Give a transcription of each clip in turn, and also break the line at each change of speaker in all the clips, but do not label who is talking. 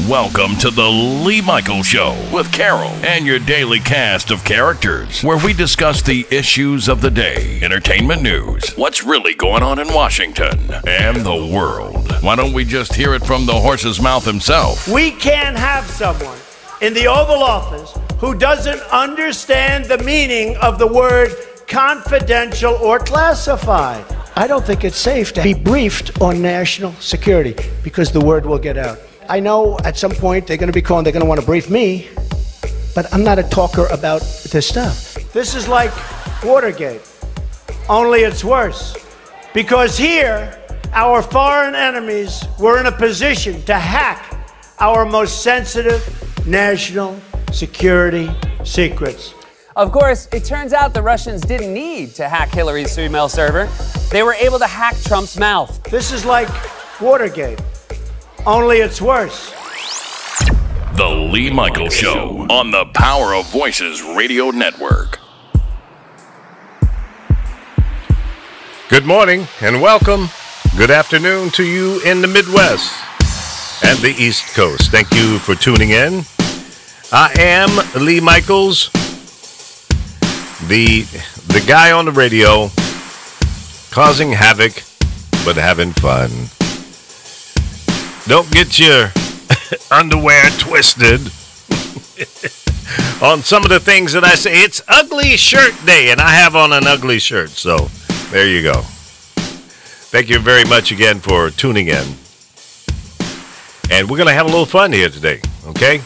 Welcome to the Lee Michaels Show with Carol and your daily cast of characters, where we discuss the issues of the day, entertainment news, what's really going on in Washington, and the world. Why don't we just hear it from the horse's mouth himself?
We can't have someone in the Oval Office who doesn't understand the meaning of the word confidential or classified. I don't think it's safe to be briefed on national security because the word will get out. I know at some point they're going to be calling, they're going to want to brief me, but I'm not a talker about this stuff. This is like Watergate, only it's worse. Because here, our foreign enemies were in a position to hack our most sensitive national security secrets.
Of course, it turns out the Russians didn't need to hack Hillary's email server. They were able to hack Trump's mouth.
This is like Watergate, only it's worse.
The Lee Michaels Show on the Power of Voices Radio Network.
Good morning and welcome. Good afternoon to you in the Midwest and the East Coast. Thank you for tuning in. I am Lee Michaels, the guy on the radio, causing havoc, but having fun. Don't get your underwear twisted on some of the things that I say. It's ugly shirt day, and I have on an ugly shirt, so there you go. Thank you very much again for tuning in. And we're going to have a little fun here today, okay?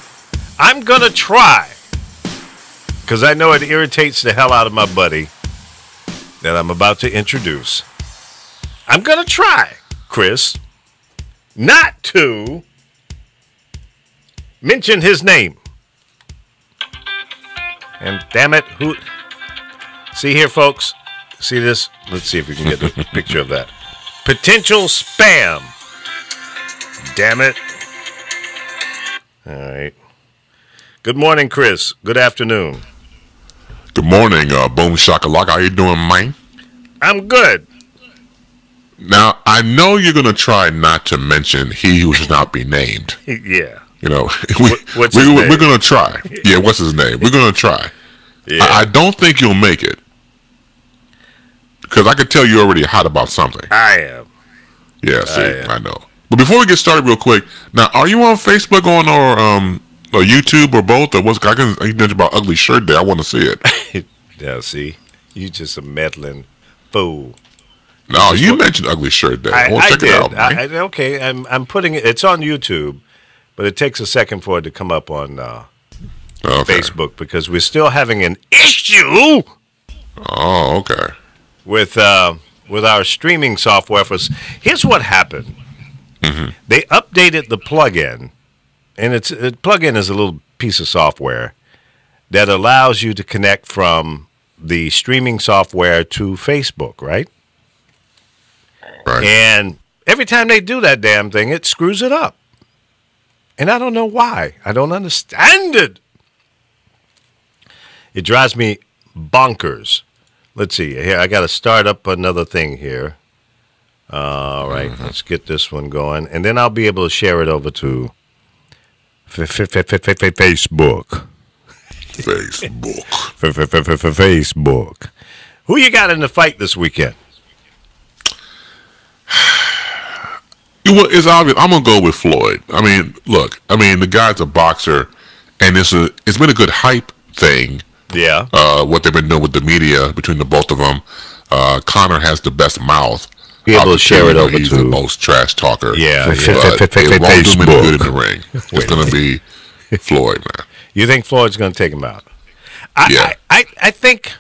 I'm going to try, because I know it irritates the hell out of my buddy that I'm about to introduce. I'm going to try, Chris, not to mention his name. And damn it, who? See here, folks. See this? Let's see if we can get a picture of that. Potential spam. Damn it. All right. Good morning, Chris. Good afternoon.
Good morning, Boom Shakalaka. How you doing, man?
I'm good.
Now, I know you're going to try not to mention he who should not be named.
Yeah.
You know,
what's his name?
we're going to try. Yeah, what's his name? We're going to try.
Yeah.
I don't think you'll make it. Because I could tell you're already hot about something.
I am.
Yeah, see, I know. But before we get started real quick, now, are you on Facebook or YouTube or both? Or what's, you mentioned about Ugly Shirt Day. I want to see it.
Yeah, see, you just a meddling fool.
No, you mentioned Ugly Shirt Day. I want to check it out, man.
Okay, I'm putting it. It's on YouTube, but it takes a second for it to come up on Facebook because we're still having an issue.
Oh, okay.
With our streaming software. Here's what happened. Mm-hmm. They updated the plugin, and plugin is a little piece of software that allows you to connect from the streaming software to Facebook, right?
Right.
And every time they do that damn thing, it screws it up. And I don't know why. I don't understand it. It drives me bonkers. Let's see. Here, I got to start up another thing here. All right, Let's get this one going. And then I'll be able to share it over to Facebook. Facebook. Who you got in the fight this weekend?
Well, it's obvious. I'm gonna go with Floyd. I mean, look. I mean, the guy's a boxer, and it's been a good hype thing.
Yeah.
What they've been doing with the media between the both of them. Conor has the best mouth.
Be able to share it over
he's
to
the most trash talker.
Yeah.
It won't do him any good in the ring. It's gonna be Floyd, man.
You think Floyd's gonna take him out?
Yeah.
I think.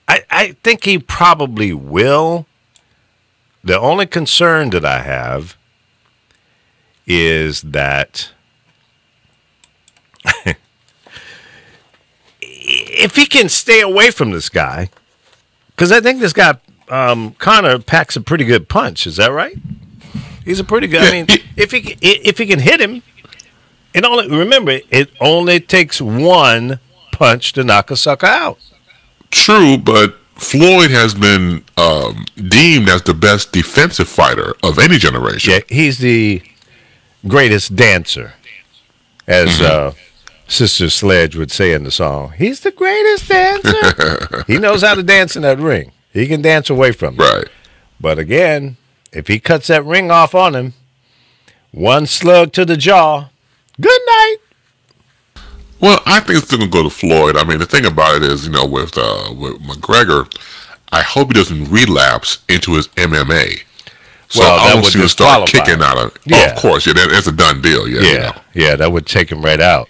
I think he probably will. The only concern that I have is that if he can stay away from this guy, because I think this guy, Conor, packs a pretty good punch. Is that right? He's a pretty good. I mean, if he can hit him, it only takes one punch to knock a sucker out.
True, but Floyd has been deemed as the best defensive fighter of any generation.
Yeah, he's the greatest dancer, as Sister Sledge would say in the song. He's the greatest dancer. He knows how to dance in that ring. He can dance away from it.
Right.
But again, if he cuts that ring off on him, one slug to the jaw, good night.
Well, I think it's still going to go to Floyd. I mean, the thing about it is, with McGregor, I hope he doesn't relapse into his MMA. So
Well,
I
that
don't
would
see him start
disqualify
kicking out of.
Yeah.
Oh, of course, yeah, that's a done deal. Yeah,
Yeah, that would take him right out.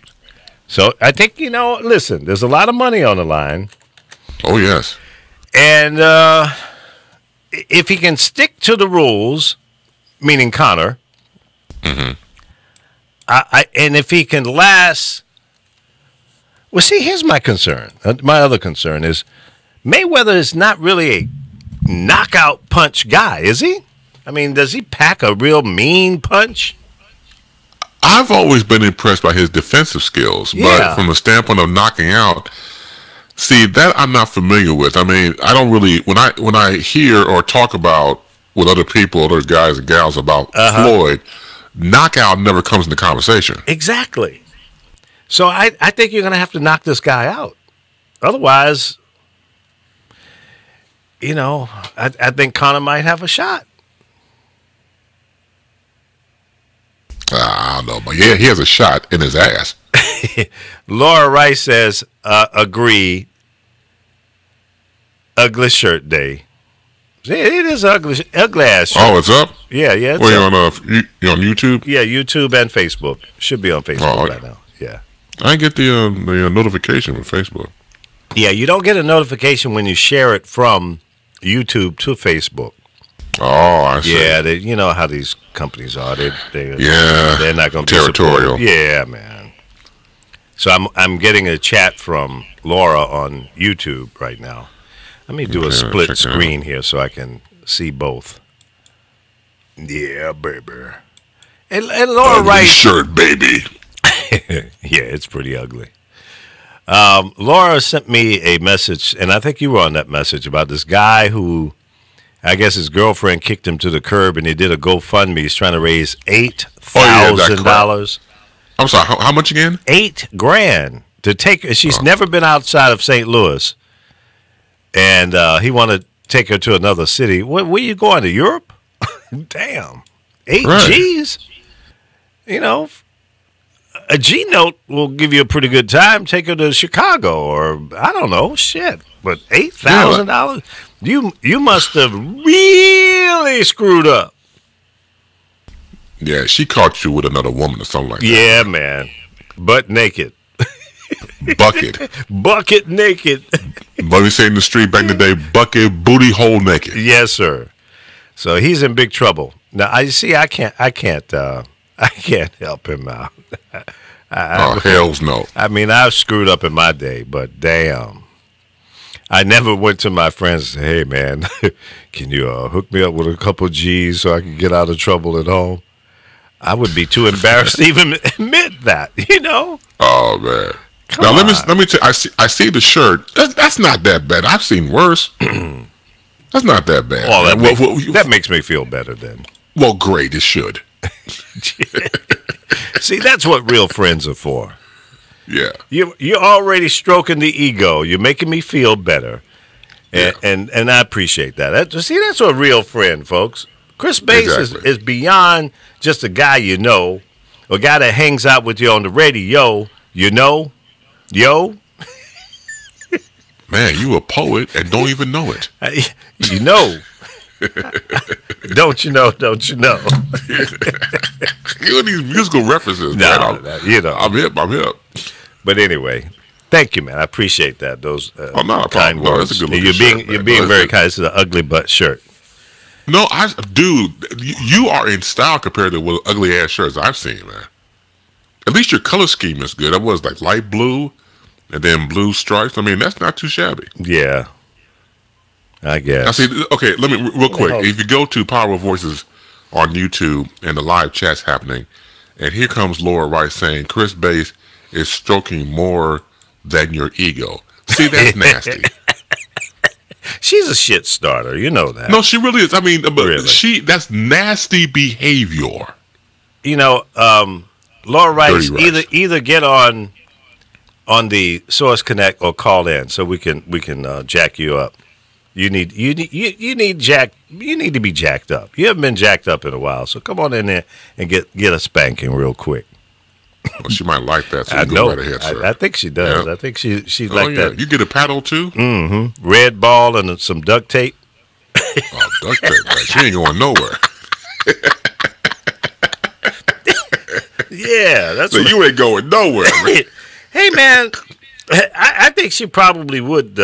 So I think, listen, there's a lot of money on the line.
Oh yes.
And if he can stick to the rules, meaning Conor, and if he can last. Well, see, here's my concern. My other concern is Mayweather is not really a knockout punch guy, is he? I mean, does he pack a real mean punch?
I've always been impressed by his defensive skills,
Yeah.
but from the standpoint of knocking out, see, that I'm not familiar with. I mean, I don't really when I hear or talk about with other people, other guys and gals about Floyd, knockout never comes into conversation.
Exactly. So I think you're going to have to knock this guy out. Otherwise, I think Conor might have a shot.
I don't know, but yeah, he has a shot in his ass.
Laura Rice says, agree. Ugly shirt day. It is ugly ass shirt.
Oh, it's up?
Yeah. It's
Well,
up.
you on YouTube?
Yeah, YouTube and Facebook. Should be on Facebook right now. Yeah.
I get the notification with Facebook.
Yeah, you don't get a notification when you share it from YouTube to Facebook.
Oh, I see.
Yeah, you know how these companies are. They're not going to be
territorial.
Yeah, man. So I'm getting a chat from Laura on YouTube right now. Let me do a split screen here so I can see both. Yeah, baby. And Laura
Ugly
Rice.
shirt, baby.
Yeah, it's pretty ugly. Laura sent me a message, and I think you were on that message, about this guy who, I guess his girlfriend kicked him to the curb, and he did a GoFundMe. He's trying to raise $8,000.
I'm sorry, how much again?
$8,000 to take her. She's never been outside of St. Louis, and he wanted to take her to another city. Where you going, to Europe? Damn. 8 G's? A G note will give you a pretty good time. Take her to Chicago or I don't know, shit. But $8,000, you must have really screwed up.
Yeah, she caught you with another woman or something like that.
Yeah, man, butt naked, bucket naked.
But we say in the street back in the day, bucket booty hole naked.
Yes, sir. So he's in big trouble. Now I can't help him out.
Hells no.
I mean, I've screwed up in my day, but damn. I never went to my friends and said, hey, man, can you hook me up with a couple G's so I can get out of trouble at home? I would be too embarrassed to even admit that,
Oh, man.
Come
now,
on.
let me tell you, I see the shirt. That's not that bad. I've seen worse. That's not that bad.
Well, that makes me feel better then.
Well, great. It should.
See, that's what real friends are for.
Yeah.
You're already stroking the ego. You're making me feel better. And I appreciate that. That's a real friend, folks. Chris Bass is beyond just a guy a guy that hangs out with you on the radio, yo.
Man, you a poet and don't even know it.
Don't you know?
You and these musical references.
No,
man. I'm hip.
But anyway, thank you, man. I appreciate that. Those
not a
kind
problem. No,
words.
that's a good
You're
looking
being
shirt,
you're
man.
being
No,
very
it's
kind. This is an ugly butt shirt.
No, dude, you are in style compared to what ugly ass shirts I've seen, man. At least your color scheme is good. That was like light blue and then blue stripes. I mean, that's not too shabby.
Yeah, I guess.
Now, see, okay, let me real quick. If you go to Power of Voices on YouTube and the live chat's happening, and here comes Laura Rice saying Chris Bass is stroking more than your ego. See, that's nasty.
She's a shit starter. You know that.
No, she really is. I mean, but
Really.
that's nasty behavior.
You know, Laura Rice,
Dirty Rice.
either get on the Source Connect or call in so we can jack you up. You need to be jacked up. You haven't been jacked up in a while, so come on in there and get a spanking real quick.
Well, she might like that. So
I
you go
know.
right ahead, sir.
I think she does.
Yeah.
I think she like that.
You get a paddle too?
Red ball and some duct tape.
Oh, duct tape, man. She ain't going nowhere.
Yeah, that's
So
what.
you ain't going nowhere, man.
Hey, man, I think she probably would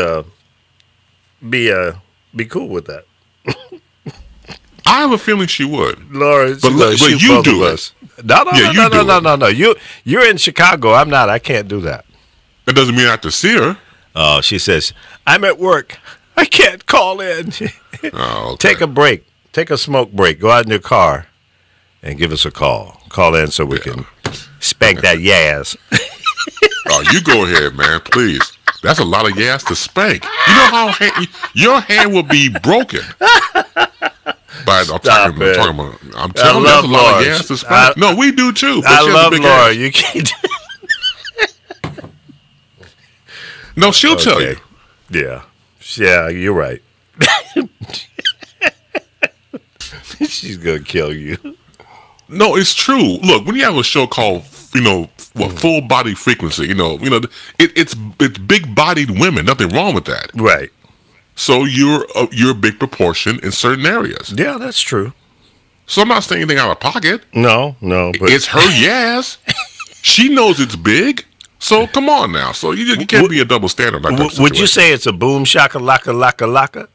be cool with that.
I have a feeling she would.
Laura,
But you do it.
No,
Yeah, you do it.
no. You're in Chicago. I'm not. I can't do that.
That doesn't mean I have to see her.
Oh, she says, I'm at work. I can't call in.
Oh, okay.
Take a break. Take a smoke break. Go out in your car and give us a call. Call in so we can spank that yas.
Oh, you go ahead, man, please. That's a lot of gas to spank. You know how your hand will be broken. I'm telling you, that's a lot
Laura.
of gas to spank. No, we do too. But
I
she has a
love
big
Laura.
ass.
You can't.
No, she'll tell you.
Yeah. Yeah, you're right. She's going to kill you.
No, it's true. Look, when you have a show called, Full Body Frequency, it's big-bodied women. Nothing wrong with that.
Right.
So you're a big proportion in certain areas.
Yeah, that's true.
So I'm not saying anything out of pocket.
No, but
It's her yes. She knows it's big. So come on now. So you can't be a double standard. Like that
would you
situation.
say it's a boom shaka laka laka laka?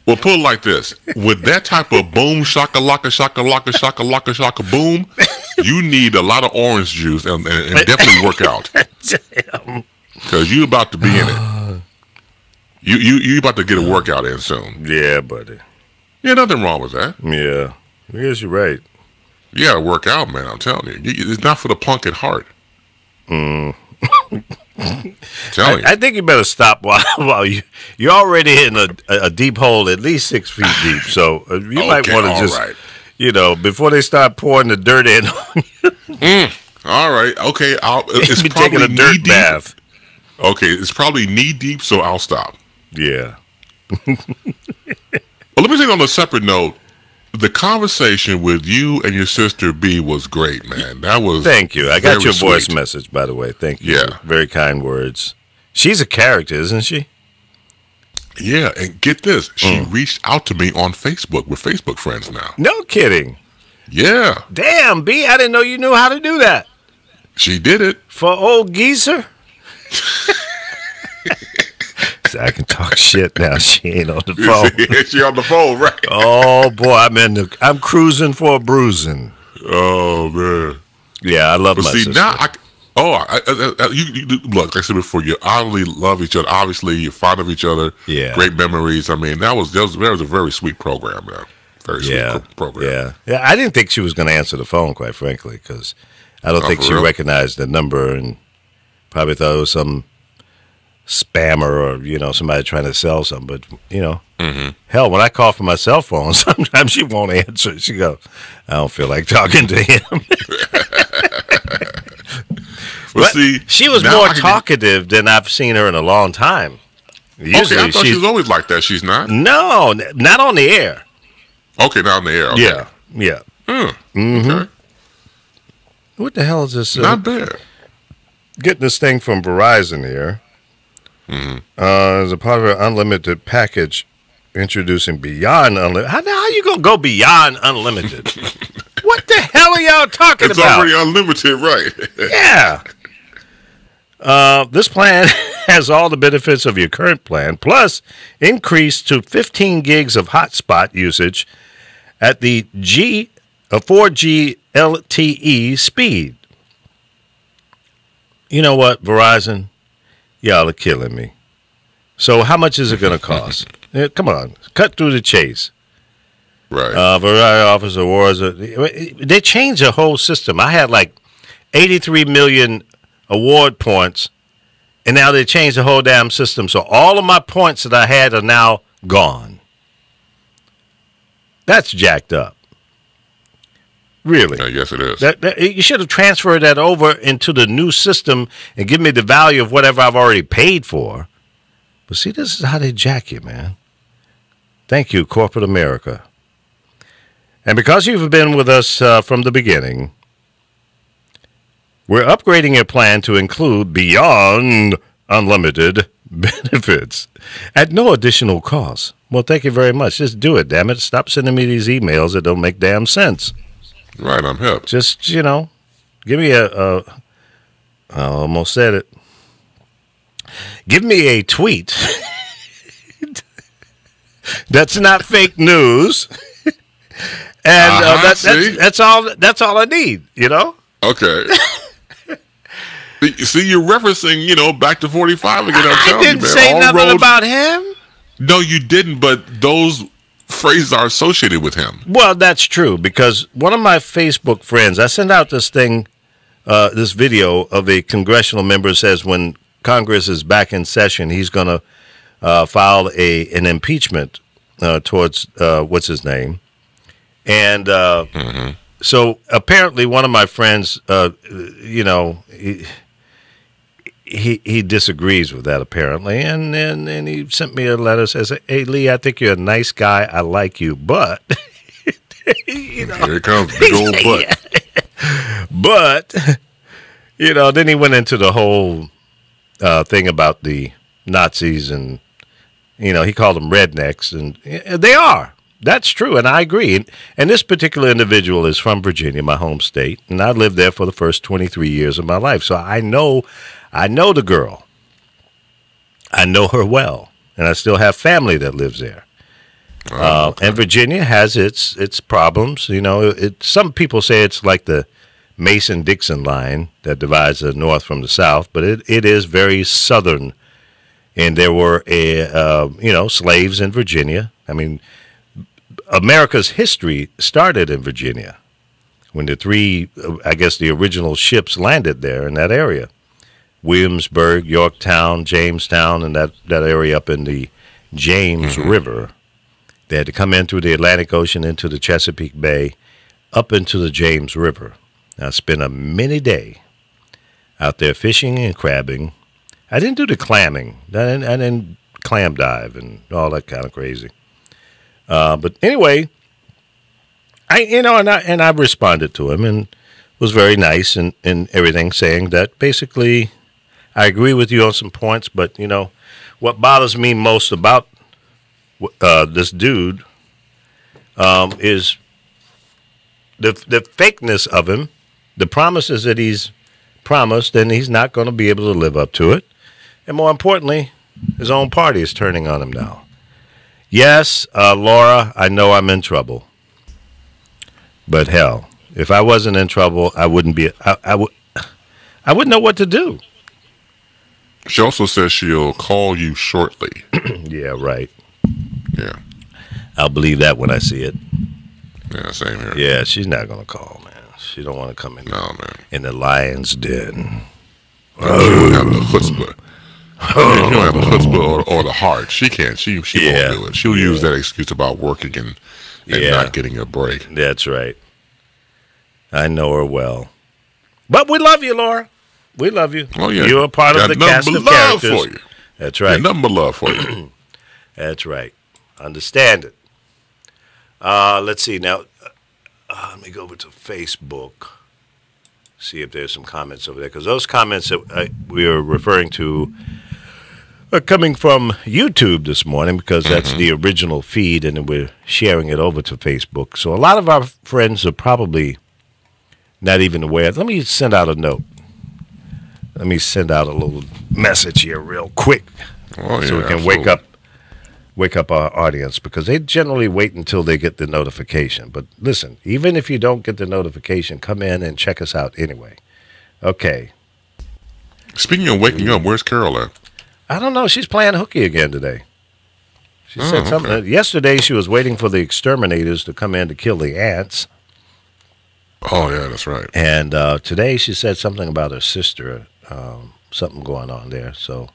Well, put it like this: with that type of boom shaka laka boom, you need a lot of orange juice and definitely work out because you about to be in it. You about to get a workout in soon.
Yeah, buddy.
Yeah, nothing wrong with that.
Yeah, I guess you're right.
You got to work out, man. I'm telling you, it's not for the plunk at heart. Telling you.
I think you better stop while you're already in a deep hole at least 6 feet deep. So you might want to
all
just,
right.
before they start pouring the dirt in on you,
All right, okay. It's
be
probably
taking a dirt
knee-deep.
bath.
Okay, it's probably knee deep, so I'll stop.
Yeah.
Well, let me say on a separate note, the conversation with you and your sister B was great, man. That was
Thank you. I got
very
your voice
sweet.
message, by the way. Thank you.
Yeah.
Very kind words. She's a character, isn't she?
Yeah, and get this, she reached out to me on Facebook. We're Facebook friends now.
No kidding.
Yeah,
Damn, B, I didn't know you knew how to do that.
she did it.
For old geezer? So I can talk shit now. She ain't on the phone.
She on the phone, right?
Oh boy, I'm cruising for a bruising.
Oh man.
Yeah, I love
But
my
see
sister.
now, you look. Like I said before, you oddly love each other. Obviously, you're fond of each other.
Yeah.
Great memories. I mean, that was a very sweet program, man. Very sweet program.
Yeah. I didn't think she was going to answer the phone, quite frankly, because I don't think
for
she
real?
recognized the number and probably thought it was some spammer or somebody trying to sell something. But hell, when I call from my cell phone, sometimes she won't answer. She goes, "I don't feel like talking to him."
But see,
she was
now
more
I can-
talkative than I've seen her in a long time.
Okay, I thought she was always like that. She's not.
No, not on the air.
Okay, now in the air. Okay.
Yeah.
Okay.
What the hell is this?
Not bad.
Getting this thing from Verizon here. As a part of our unlimited package, introducing Beyond Unlimited. How you gonna go Beyond Unlimited? What the hell are y'all talking
It's
about?
already unlimited, right?
Yeah. This plan has all the benefits of your current plan, plus increase to 15 gigs of hotspot usage at the 4G LTE speed. You know what, Verizon? Y'all are killing me. So how much is it going to cost? Come on, cut through the chase.
Right.
Verizon offers awards. They changed the whole system. I had like 83 million award points, And now they changed the whole damn system. So all of my points that I had are now gone. That's jacked up. Really?
Yes, it is.
You should have transferred that over into the new system and give me the value of whatever I've already paid for. But see, this is how they jack you, man. Thank you, corporate America. And because you've been with us from the beginning, we're upgrading your plan to include beyond unlimited benefits at no additional cost. Well, thank you very much. Just do it, damn it. Stop sending me these emails that don't make damn sense.
Right, I'm hip.
Just, give me I almost said it. Give me a tweet that's not fake news. And that's all I need,
Okay. See, you're referencing, back to 45 again.
I didn't say nothing about him.
No, you didn't, but those phrases are associated with him.
Well, that's true, because one of my Facebook friends, I sent out this thing, this video of a congressional member says when Congress is back in session, he's going to file an impeachment towards, what's his name? And so apparently one of my friends, he disagrees with that apparently, and he sent me a letter, says, "Hey Lee, I think you're a nice guy. I like you, but
Here it comes, big old butt."
But then he went into the whole thing about the Nazis, and he called them rednecks, and they are. That's true, and I agree. And this particular individual is from Virginia, my home state, and I lived there for the first 23 years of my life, so I know the girl. I know her well, and I still have family that lives there. Okay. And Virginia has its problems. Some people say it's like the Mason-Dixon line that divides the North from the South, but it is very southern. And there were slaves in Virginia. I mean, America's history started in Virginia when the original ships landed there in that area. Williamsburg, Yorktown, Jamestown, and that area up in the James River. They had to come in through the Atlantic Ocean into the Chesapeake Bay, up into the James River. I spent a mini day out there fishing and crabbing. I didn't do the clamming. I didn't clam dive and all that kind of crazy. But anyway, I responded to him and was very nice and everything, saying that basically I agree with you on some points, but what bothers me most about this dude is the fakeness of him, the promises that he's promised, and he's not going to be able to live up to it. And more importantly, his own party is turning on him now. Yes, Laura, I know I'm in trouble. But hell, if I wasn't in trouble, I wouldn't be. I wouldn't know what to do.
She also says she'll call you shortly.
Yeah, right.
Yeah.
I'll believe that when I see it.
Yeah, same here.
Yeah, she's not going to call, man. She don't want to come in.
No, man.
In the lion's den.
She don't have the chutzpah. She don't have the chutzpah or the heart. She can't. She won't do it. She'll use that excuse about working and not getting a break.
That's right. I know her well. But we love you, Laura. We love you.
Oh, yeah.
You're a part of the cast of characters.
For you.
That's right.
Nothing but love for you.
That's right. Understand it. Let's see. Now, let me go over to Facebook. See if there's some comments over there. Because those comments that we are referring to are coming from YouTube this morning, because that's the original feed, and we're sharing it over to Facebook. So a lot of our friends are probably not even aware. Let me send out a note. Let me send out a little message here real quick, so we can wake up our audience, because they generally wait until they get the notification. But listen, even if you don't get the notification, come in and check us out anyway. Okay.
Speaking of waking up, where's Carol at?
I don't know. She's playing hooky again today. She said something. Okay. Yesterday, she was waiting for the exterminators to come in to kill the ants.
Oh, yeah, that's right.
And today, she said something about her sister. something going on there. So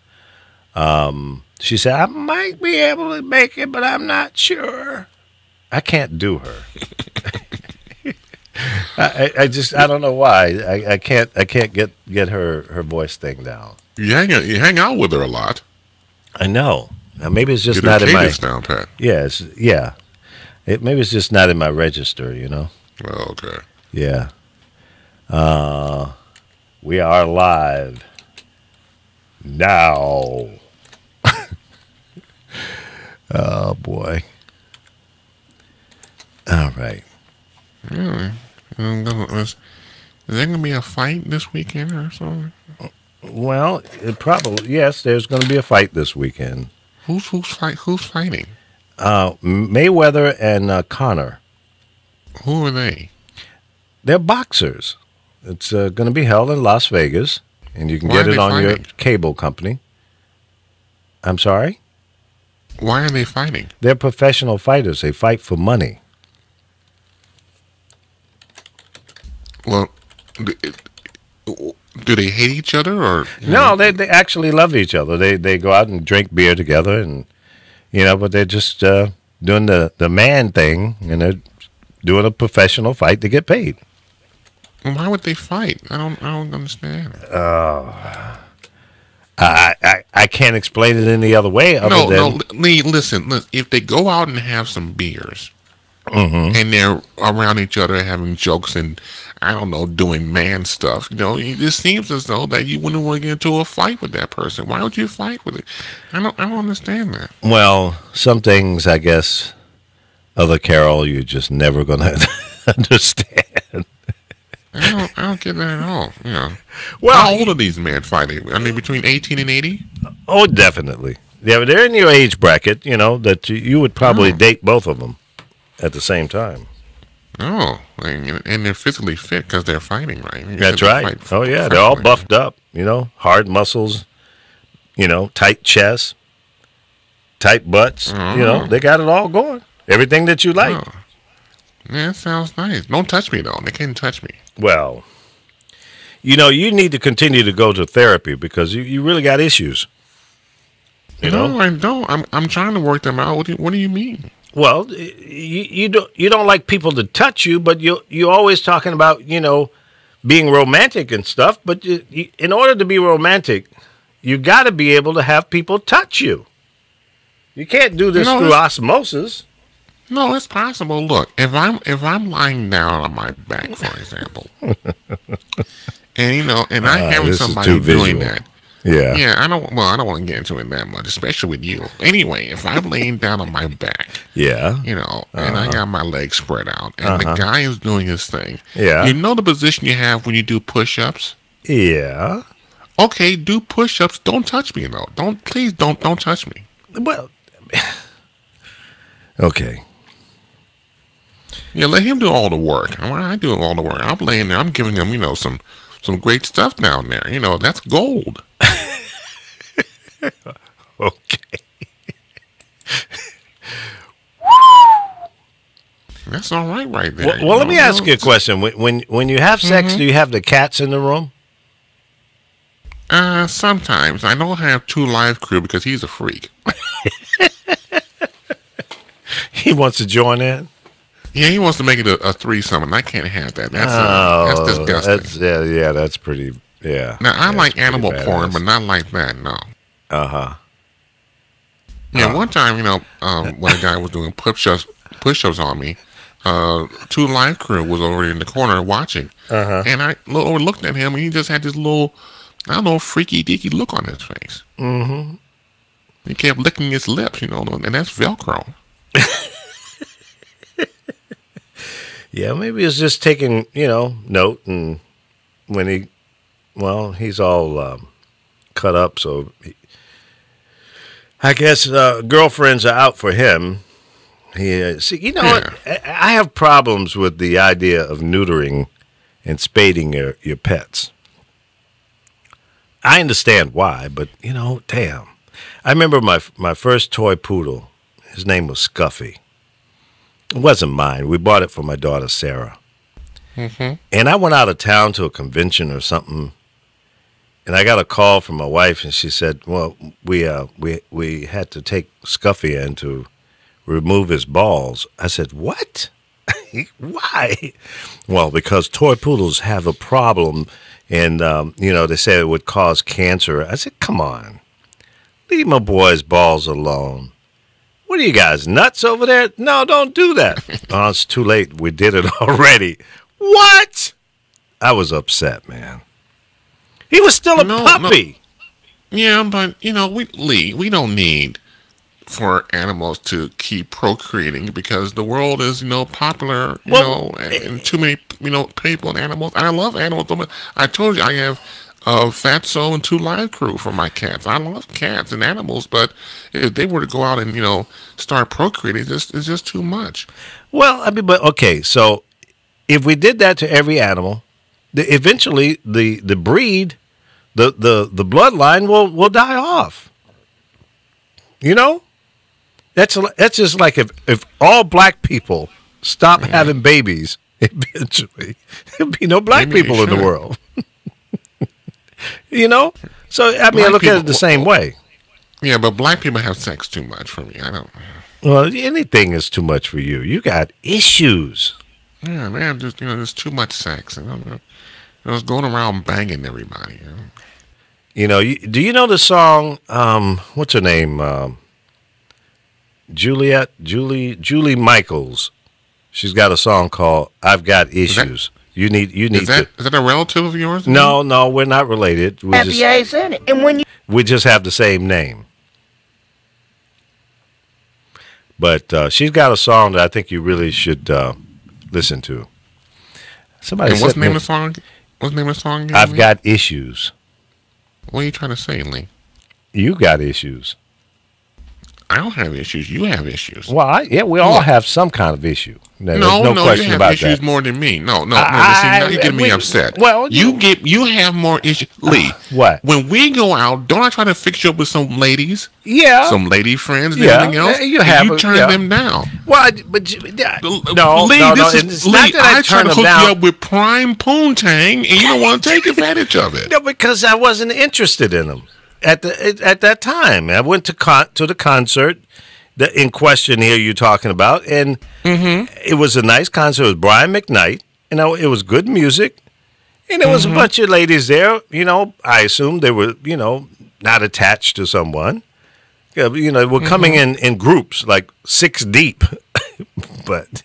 she said, I might be able to make it, but I'm not sure. I can't do her. I don't know why. I can't get her voice thing down.
You hang out with her a lot.
I know. Now, maybe it's just
Get her
not in my
cadence down, Pat.
yeah. Maybe it's just not in my register, you know.
Oh, okay.
Yeah. We are live now. Oh boy. All right.
Really? Is there going to be a fight this weekend or something?
Well, yes. There's going to be a fight this weekend.
Who's fighting?
Mayweather and Conor.
Who are they?
They're boxers. It's going to be held in Las Vegas, and you can
Why
get
are
it
they
on your
fighting?
cable company. I'm sorry?
Why are they fighting?
They're professional fighters. They fight for money.
Well, do they hate each other or?
No, they actually love each other. They go out and drink beer together, and but they're just doing the man thing, and they're doing a professional fight to get paid.
Why would they fight? I don't understand.
I can't explain it any other way.
No, Lee, listen. If they go out and have some beers, and they're around each other having jokes and I don't know, doing man stuff, it just seems as though that you wouldn't want to get into a fight with that person. Why would you fight with it? I don't understand that.
Well, some things, I guess, other Carol, you're just never gonna understand.
I don't get that at all.
Well,
how old are these men fighting? I mean, between 18 and 80?
Oh, definitely. Yeah, but they're in your age bracket, that you would probably date both of them at the same time.
Oh, and they're physically fit because they're fighting, right?
That's right. Oh, yeah, they're all buffed up, hard muscles, tight chests, tight butts. They got it all going. Everything that you like.
Oh. Yeah, that sounds nice. Don't touch me, though. They can't touch me.
Well, you need to continue to go to therapy because you really got issues.
No, I don't. I'm trying to work them out. What do you mean?
Well, you don't like people to touch you, but you always talking about being romantic and stuff. But in order to be romantic, you got to be able to have people touch you. You can't do this through osmosis.
No, it's possible. Look, if I'm lying down on my back, for example, and and I'm having somebody doing that.
Yeah.
Yeah, I don't want to get into it that much, especially with you. Anyway, if I'm laying down on my back,
yeah,
and I got my legs spread out, and the guy is doing his thing.
Yeah.
You know the position you have when you do push-ups?
Yeah.
Okay, do push-ups. Don't touch me, though. Please don't touch me.
Well, okay.
Yeah, let him do all the work. I do all the work. I'm laying there. I'm giving him, some great stuff down there. That's gold.
Okay.
That's all right there.
Well, let me ask you a question. When you have sex, do you have the cats in the room?
Sometimes. I don't have 2 live crew because he's a freak.
He wants to join in?
Yeah, he wants to make it a threesome, and I can't have that. That's disgusting.
That's pretty. Yeah.
Now I like animal porn, but not like that. No. Yeah, one time, when a guy was doing push-ups on me, 2 live crew was over in the corner watching, and I looked at him, and he just had this little, I don't know, freaky deaky look on his face. Mm-hmm. He kept licking his lips, and that's Velcro.
Yeah, maybe it's just taking, note, and when he's all cut up, so I guess girlfriends are out for him. What? I have problems with the idea of neutering and spading your pets. I understand why, but, damn. I remember my first toy poodle. His name was Scuffy. It wasn't mine. We bought it for my daughter, Sarah. Mm-hmm. And I went out of town to a convention or something, And I got a call from my wife, and she said, "Well, we had to take Scuffy in to remove his balls." I said, "What? Why?" "Well, because toy poodles have a problem, and they say it would cause cancer." I said, "Come on, leave my boy's balls alone. What are you guys, nuts over there? No, don't do that." "Oh, it's too late. We did it already." "What?" I was upset, man. He was still a puppy.
No. Yeah, but we don't need for animals to keep procreating because the world is popular, and too many people and animals. And I love animals. I told you I have Fatso and 2 Live Crew for my cats. I love cats and animals, but if they were to go out and start procreating, it's just too much.
Well, I mean, but okay, so if we did that to every animal, eventually the breed, the bloodline will die off. That's just like if all black people stop having babies, eventually there'll be no black people in the world. So I mean, I look at it the same way.
Yeah, but black people have sex too much for me. I don't.
Well, anything is too much for you. You got issues.
Yeah, man, just there's too much sex. Just going around banging everybody.
Do you know the song? What's her name? Julie Michaels. She's got a song called "I've Got Issues." You need
is that a relative of yours?
No, we're not related. We just have the same name. But she's got a song that I think you really should listen to. Somebody.
And what's the name of the song? What's the name of the song?
I've Got Issues.
What are you trying to say, Lee?
You got issues.
I don't have issues. You have issues.
Well, we all have some kind of issue. There's no question
you have
about
issues
that.
more than me. No. Now you're getting me upset.
Well,
you have more issues, Lee.
What?
When we go out, don't I try to fix you up with some ladies?
Yeah.
Some lady friends and everything else. You turn them down.
Well, but no,
Lee,
it's
Lee,
not that I
try
turn
to
them
hook
down.
you up with prime poontang, and you don't want to take advantage of it.
No, because I wasn't interested in them at that time. I went to the concert. In question here you're talking about, and it was a nice concert. It was Brian McKnight, it was good music, and there was a bunch of ladies there. I assumed they were, not attached to someone. They were coming in groups, like 6 deep. But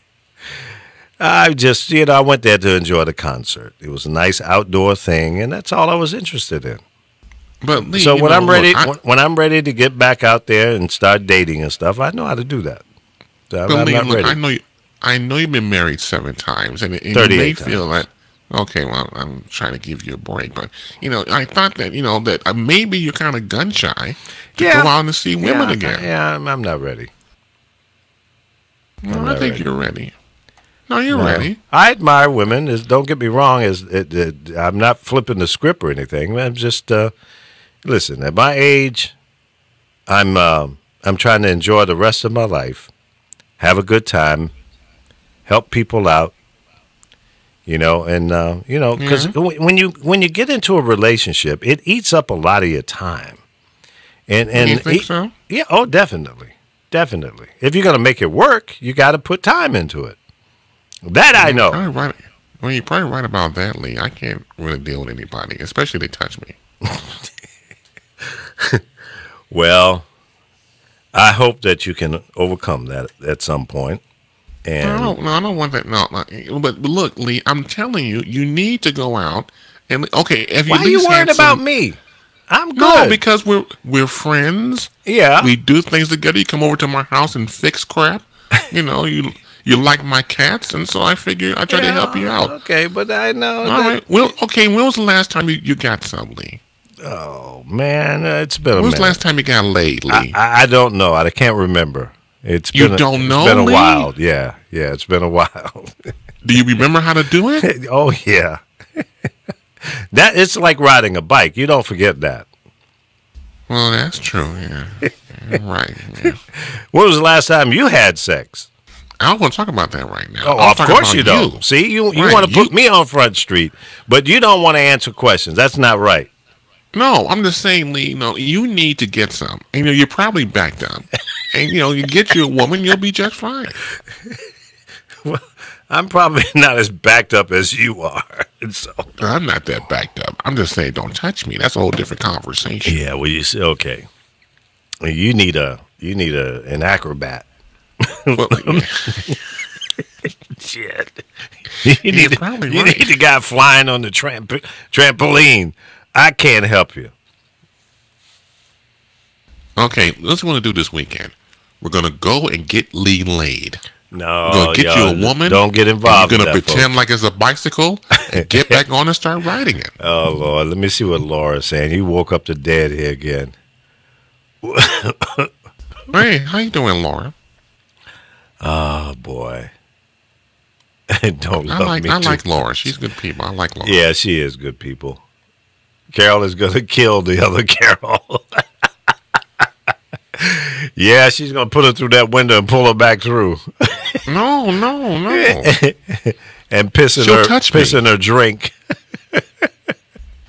I just, I went there to enjoy the concert. It was a nice outdoor thing, and that's all I was interested in.
But Lee,
so when I'm ready to get back out there and start dating and stuff, I know how to do that. So I'm
Lee,
not
look,
ready.
I know you've been married 7 times, and you may feel that. Okay, well, I'm trying to give you a break, but I thought that that maybe you're kind of gun shy to go out and see women again.
Yeah, I'm not ready.
No, I think you're ready. No, you're ready.
I admire women. Don't get me wrong. I'm not flipping the script or anything. I'm just listen. At my age, I'm trying to enjoy the rest of my life, have a good time, help people out. Because when you get into a relationship, it eats up a lot of your time. And
you think so?
Yeah. Oh, definitely. If you're gonna make it work, you got to put time into it. That I know.
You're probably right about that, Lee. I can't really deal with anybody, especially if they touch me.
Well, I hope that you can overcome that at some point. And
I don't want that. No. But look, Lee, I'm telling you, you need to go out and if you.
Why are you worried about me? I'm good.
No, because we're friends.
Yeah,
we do things together. You come over to my house and fix crap. You like my cats, and so I figure I try to help you out.
Okay, but I know.
All right. Well, okay. When was the last time you got some, Lee?
Oh man, it's been a minute.
When was the last time you got laid, Lee?
I don't know. I can't remember. It's been
It's been
a while. Yeah, it's been a while.
Do you remember how to do it?
Oh yeah. It's like riding a bike. You don't forget that.
Well, that's true. Yeah. Right. Yeah.
When was the last time you had sex?
I don't want to talk about that right now.
Oh, of course you don't. See, you want to put me on Front Street, but you don't want to answer questions. That's not right.
No, I'm just saying, Lee, you need to get some. And, you're probably backed up. And, you get you a woman, you'll be just fine.
Well, I'm probably not as backed up as you are. So
I'm not that backed up. I'm just saying, don't touch me. That's a whole different conversation.
Yeah, well, you say, okay. You need an acrobat.
Well,
Shit. You need the guy flying on the trampoline. I can't help you.
Okay, let's want to do this weekend. We're going to go and get Lee laid.
No,
we're going to get you a woman.
Don't get involved.
You're going to pretend like it's a bicycle and get back on and start riding it.
Oh, Lord. Let me see what Laura's saying. He woke up the dead here again.
Hey, how you doing, Laura?
Oh, boy. I
like Laura. She's good people. I like Laura.
Yeah, she is good people. Carol is going to kill the other Carol. Yeah, she's going to put her through that window and pull her back through.
No.
And pissing her drink.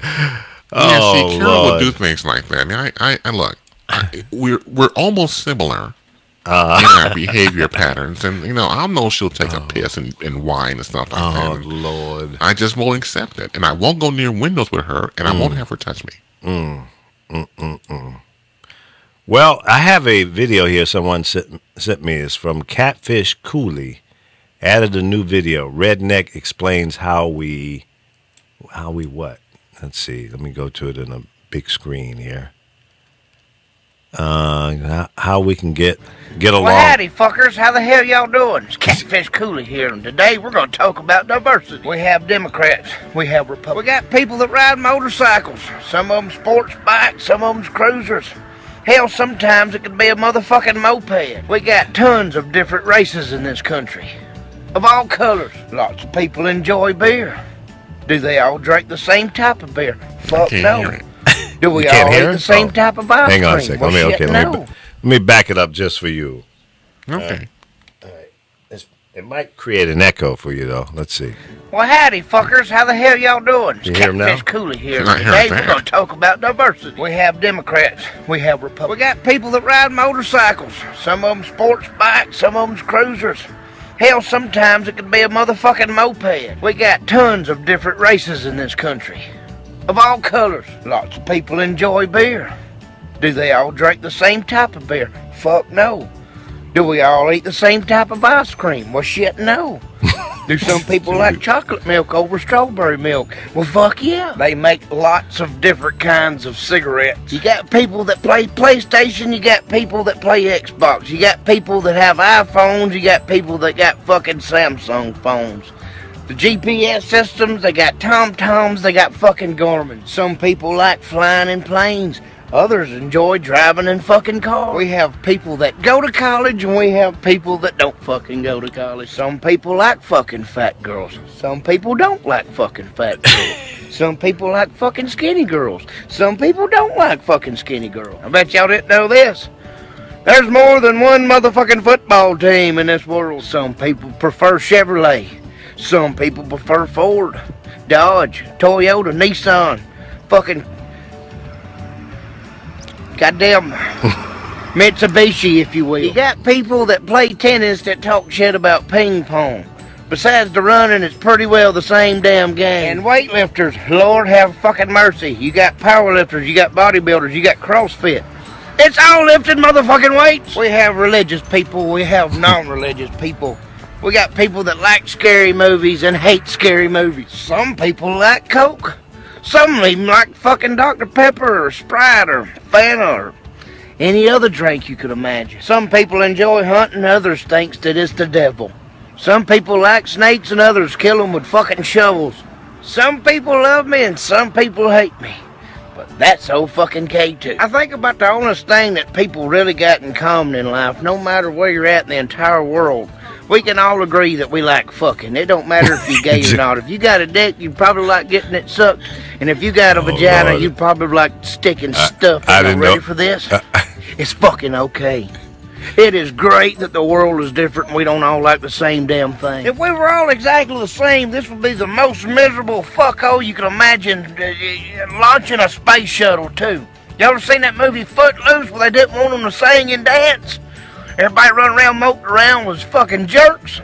Yeah, see, Carol will do things like that. I look, we're almost similar in our behavior patterns, and I know she'll take a piss and whine and stuff like that.
Oh, Lord!
I just won't accept it, and I won't go near windows with her, and I won't have her touch me.
Well, I have a video here someone sent me. It's from Catfish Cooley. Added a new video. Redneck explains how we what? Let's see. Let me go to it in a big screen here. How we can get along.
Well, howdy, fuckers. How the hell y'all doing? It's Catfish Cooley here, and today we're going to talk about diversity. We have Democrats. We have Republicans. We got people that ride motorcycles. Some of them sports bikes. Some of them's cruisers. Hell, sometimes it could be a motherfucking moped. We got tons of different races in this country. Of all colors. Lots of people enjoy beer. Do they all drink the same type of beer? Fuck no. Do we all eat the same type of ice cream?
Hang on a second. Let me back it up just for you.
Okay.
All right. It might create an echo for you, though. Let's see.
Well, howdy, fuckers. How the hell y'all doing? It's
You hear him now?
Catfish Cooley here. Today we're going to talk about diversity. We have Democrats. We have Republicans. We got people that ride motorcycles. Some of them sports bikes. Some of them's cruisers. Hell, sometimes it could be a motherfucking moped. We got tons of different races in this country. Of all colors. Lots of people enjoy beer. Do they all drink the same type of beer? Fuck no. Do we all eat the same type of ice cream? Well, shit, no. Do some people like chocolate milk over strawberry milk? Well, fuck yeah. They make lots of different kinds of cigarettes. You got people that play PlayStation. You got people that play Xbox. You got people that have iPhones. You got people that got fucking Samsung phones. The GPS systems, they got TomToms, they got fucking Garmin. Some people like flying in planes. Others enjoy driving in fucking cars. We have people that go to college and we have people that don't fucking go to college. Some people like fucking fat girls. Some people don't like fucking fat girls. Some people like fucking skinny girls. Some people don't like fucking skinny girls. I bet y'all didn't know this. There's more than one motherfucking football team in this world. Some people prefer Chevrolet. Some people prefer Ford, Dodge, Toyota, Nissan, fucking goddamn Mitsubishi, if you will. You got people that play tennis that talk shit about ping pong. Besides the running, it's pretty well the same damn game. And weightlifters, Lord have fucking mercy. You got powerlifters, you got bodybuilders, you got CrossFit. It's all lifting motherfucking weights. We have religious people, we have non-religious people. We got people that like scary movies and hate scary movies. Some people like Coke. Some even like fucking Dr. Pepper or Sprite or Fanta or any other drink you could imagine. Some people enjoy hunting, others thinks that it's the devil. Some people like snakes and others kill them with fucking shovels. Some people love me and some people hate me. But that's so fucking okay too. I think about the honest thing that people really got in common in life, no matter where you're at in the entire world. We can all agree that we like fucking. It don't matter if you're gay or not. If you got a dick, you probably like getting it sucked. And if you got a vagina,
Lord.
you probably like sticking stuff.
I didn't
ready
know.
for this? It's fucking okay. It is great that the world is different and we don't all like the same damn thing. If we were all exactly the same, this would be the most miserable fuckhole you can imagine, launching a space shuttle, too. You ever seen that movie Footloose where they didn't want them to sing and dance? Everybody running around, moped around was fucking jerks.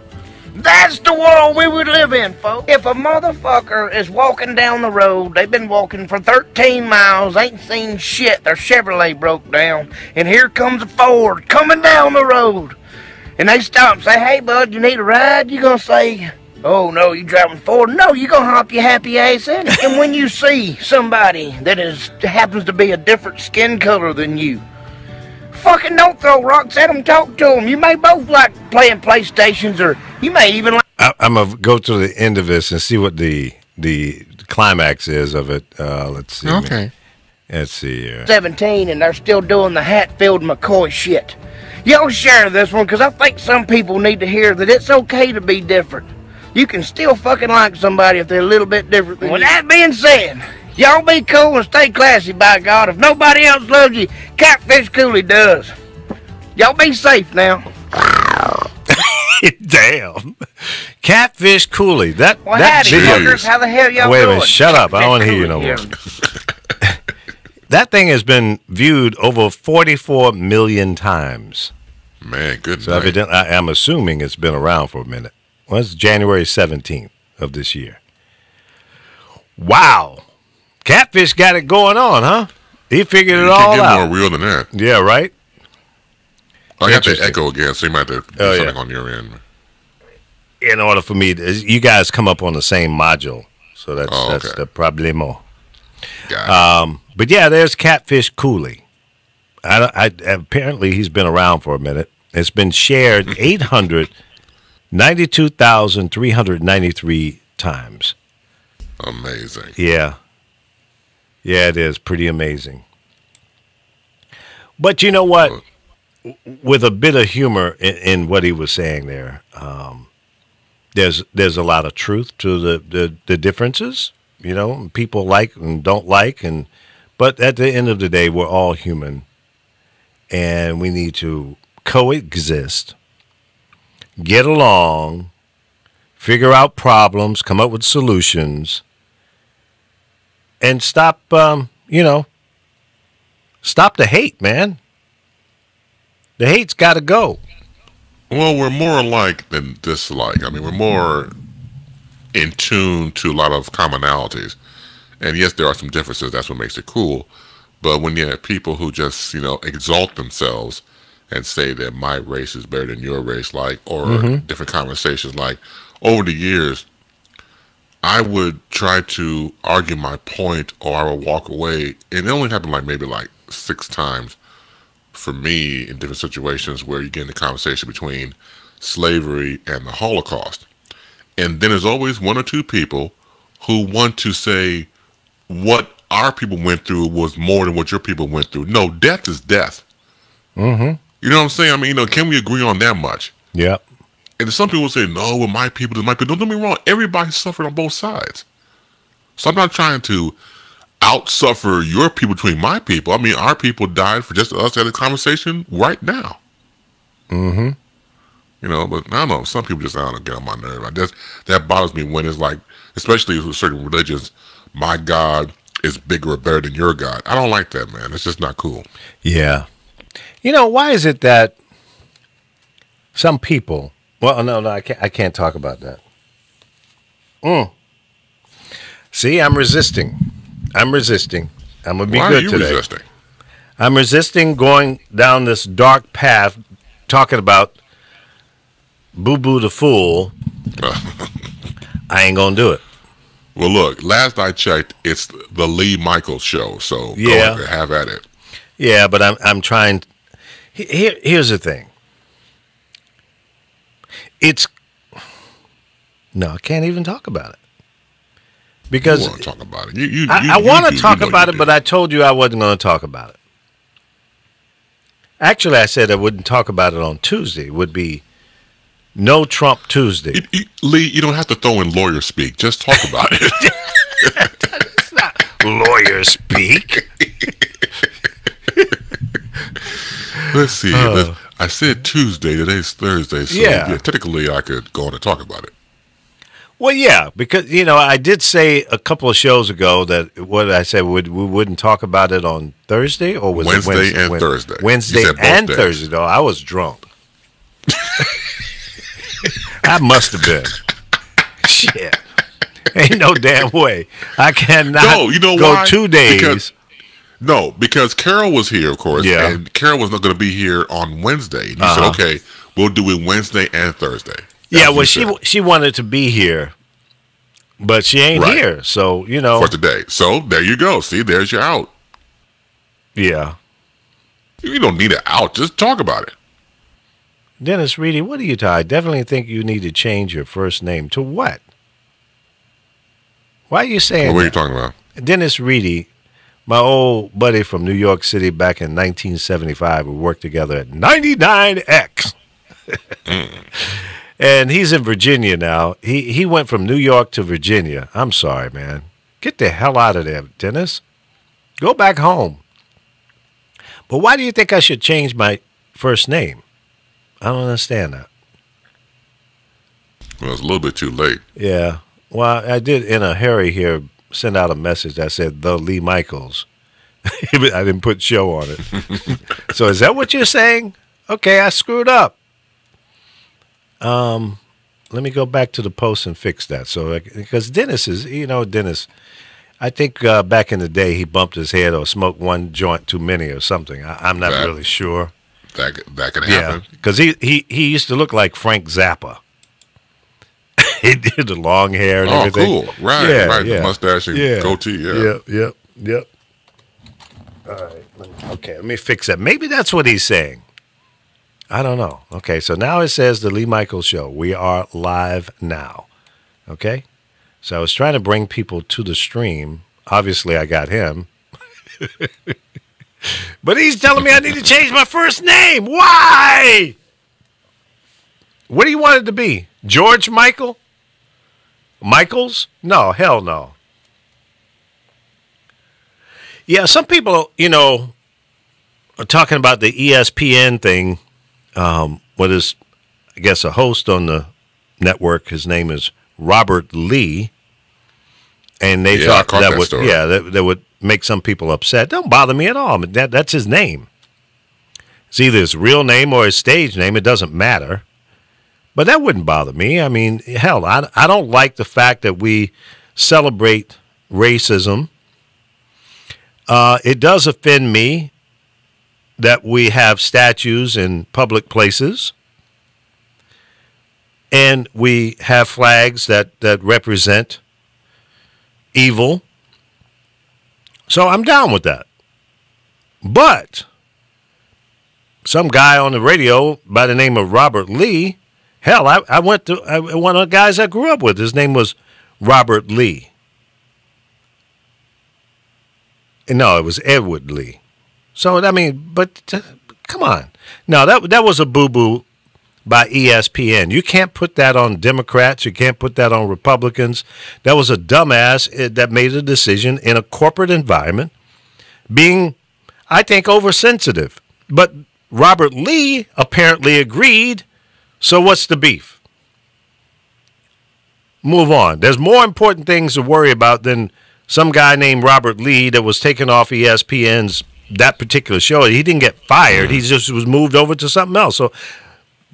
That's the world we would live in, folks. If a motherfucker is walking down the road, they've been walking for 13 miles, ain't seen shit, their Chevrolet broke down, and here comes a Ford coming down the road. And they stop and say, hey, bud, you need a ride? You gonna say, oh, no, you driving Ford? No, you gonna hop your happy ass in it. And when you see somebody that happens to be a different skin color than you, fucking don't throw rocks at them, talk to them. You may both like playing PlayStations, or you may even like...
I'm going to go to the end of this and see what the climax is of it. Let's see.
Okay.
Let's see here.
17, and they're still doing the Hatfield McCoy shit. Y'all share this one, because I think some people need to hear that it's okay to be different. You can still fucking like somebody if they're a little bit different than you. With that being said, y'all be cool and stay classy, by God. If nobody else loves you, Catfish Cooley does. Y'all be safe now.
Damn. Catfish Cooley. That
howdy, fuckers. How the hell y'all
Wait a
doing?
minute. Shut up. I don't want to hear you no more. That thing has been viewed over 44 million times.
Man, good
So
night.
evidently, I'm assuming it's been around for a minute. Well, it's January 17th of this year. Wow. Catfish got it going on, huh? He figured it all
You
out.
can't get more real than that.
Yeah, right?
I got to
Interesting.
echo again, so you might have to do something on your end.
In order for me, you guys come up on the same module. So that's
okay.
the problemo.
Got it.
But yeah, there's Catfish Cooley. Apparently, he's been around for a minute. It's been shared 892,393 times.
Amazing.
Yeah. Yeah, it is pretty amazing. But you know what? With a bit of humor in what he was saying there, there's a lot of truth to the differences. You know, people like and don't like, but at the end of the day, we're all human, and we need to coexist, get along, figure out problems, come up with solutions, and stop stop the hate, man. The hate's got to go.
Well, we're more alike than dislike. I mean, we're more in tune to a lot of commonalities. And yes, there are some differences. That's what makes it cool. But when you have people who just, exalt themselves and say that my race is better than your race, or different conversations, over the years, I would try to argue my point, or I would walk away. And it only happened maybe 6 times for me in different situations where you get in the conversation between slavery and the Holocaust. And then there's always 1 or 2 people who want to say what our people went through was more than what your people went through. No, death is death. Mm-hmm. You know what I'm saying? I mean, can we agree on that much?
Yeah.
And some people say, no, with my people, don't get me wrong. Everybody suffered on both sides. So I'm not trying to out-suffer your people between my people. I mean, our people died for just us at a conversation right now.
Mm-hmm.
But I don't know. Some people just, get on my nerve. That bothers me when it's especially with certain religions, my God is bigger or better than your God. I don't like that, man. It's just not cool.
Yeah. Why is it that some people... Well, no, I can't talk about that. See, I'm resisting. I'm going to be
Why
good
are you
today.
resisting?
I'm resisting going down this dark path, talking about Boo Boo the Fool. I ain't going to do it.
Well, look, last I checked, it's the Lee Michaels show, so go ahead, have at it.
Yeah, but I'm trying. Here's the thing. I can't even talk about it. Because
you want to talk about it.
I want to talk about it, but I told you I wasn't going to talk about it. Actually, I said I wouldn't talk about it on Tuesday. It would be No Trump Tuesday.
Lee, you don't have to throw in lawyer speak. Just talk about it.
It's not lawyer speak.
Let's see. I said Tuesday. Today's Thursday. So
Yeah.
technically I could go on and talk about it.
Well, yeah, because I did say a couple of shows ago that what did I say we wouldn't talk about it on Thursday, or was
Wednesday
it Wednesday
and Thursday?
Wednesday
You said both
and
days.
Thursday. Though I was drunk. I must have been. Shit, ain't no damn way. I cannot.
No, you know
go
why?
2 days.
Because Carol was here, of course,
Yeah.
and Carol was not going to be here on Wednesday. And you said, okay, we'll do it Wednesday and Thursday.
Yeah,
That's what
well,
you said.
she wanted to be here, but she ain't
Right.
here. So
For today. So there you go. See, there's your out.
yeah.
You don't need an out. Just talk about it.
Dennis Reedy, what are you talking? I definitely think you need to change your first name to what? Why are you saying
What are you
that?
talking about?
Dennis Reedy, my old buddy from New York City back in 1975, we worked together at 99X. And he's in Virginia now. He went from New York to Virginia. I'm sorry, man. Get the hell out of there, Dennis. Go back home. But why do you think I should change my first name? I don't understand that.
Well, it's a little bit too late.
Yeah. Well, I did in a hurry here send out a message that said the Lee Michaels. I didn't put show on it. So is that what you're saying? Okay, I screwed up. Let me go back to the post and fix that. So because Dennis is, Dennis, I think back in the day he bumped his head or smoked one joint too many or something. I'm not really sure.
That could
Yeah,
happen.
because he used to look like Frank Zappa. He did the long hair and
Oh,
everything.
cool. Right,
Yeah,
right.
yeah.
The mustache and
Yeah.
goatee, yeah.
Yep. All right. Let me fix that. Maybe that's what he's saying. I don't know. Okay, so now it says the Lee Michaels Show. We are live now. Okay? So I was trying to bring people to the stream. Obviously, I got him. But he's telling me I need to change my first name. Why? What do you want it to be? George Michael? Michaels? No, hell no. Yeah, some people, are talking about the ESPN thing. What is, I guess, a host on the network. His name is Robert Lee. And they
Yeah,
thought
I caught that story.
that would make some people upset. Don't bother me at all. That's his name. It's either his real name or his stage name. It doesn't matter. But that wouldn't bother me. I mean, hell, I don't like the fact that we celebrate racism. It does offend me that we have statues in public places and we have flags that represent evil. So I'm down with that. But some guy on the radio by the name of Robert Lee, hell, I went to one of the guys I grew up with. His name was Robert Lee. No, it was Edward Lee. So, I mean, but come on. No, that was a boo-boo by ESPN. You can't put that on Democrats. You can't put that on Republicans. That was a dumbass that made a decision in a corporate environment being, I think, oversensitive. But Robert Lee apparently agreed. So what's the beef? Move on. There's more important things to worry about than some guy named Robert Lee that was taken off ESPN's that particular show. He didn't get fired. He just was moved over to something else. So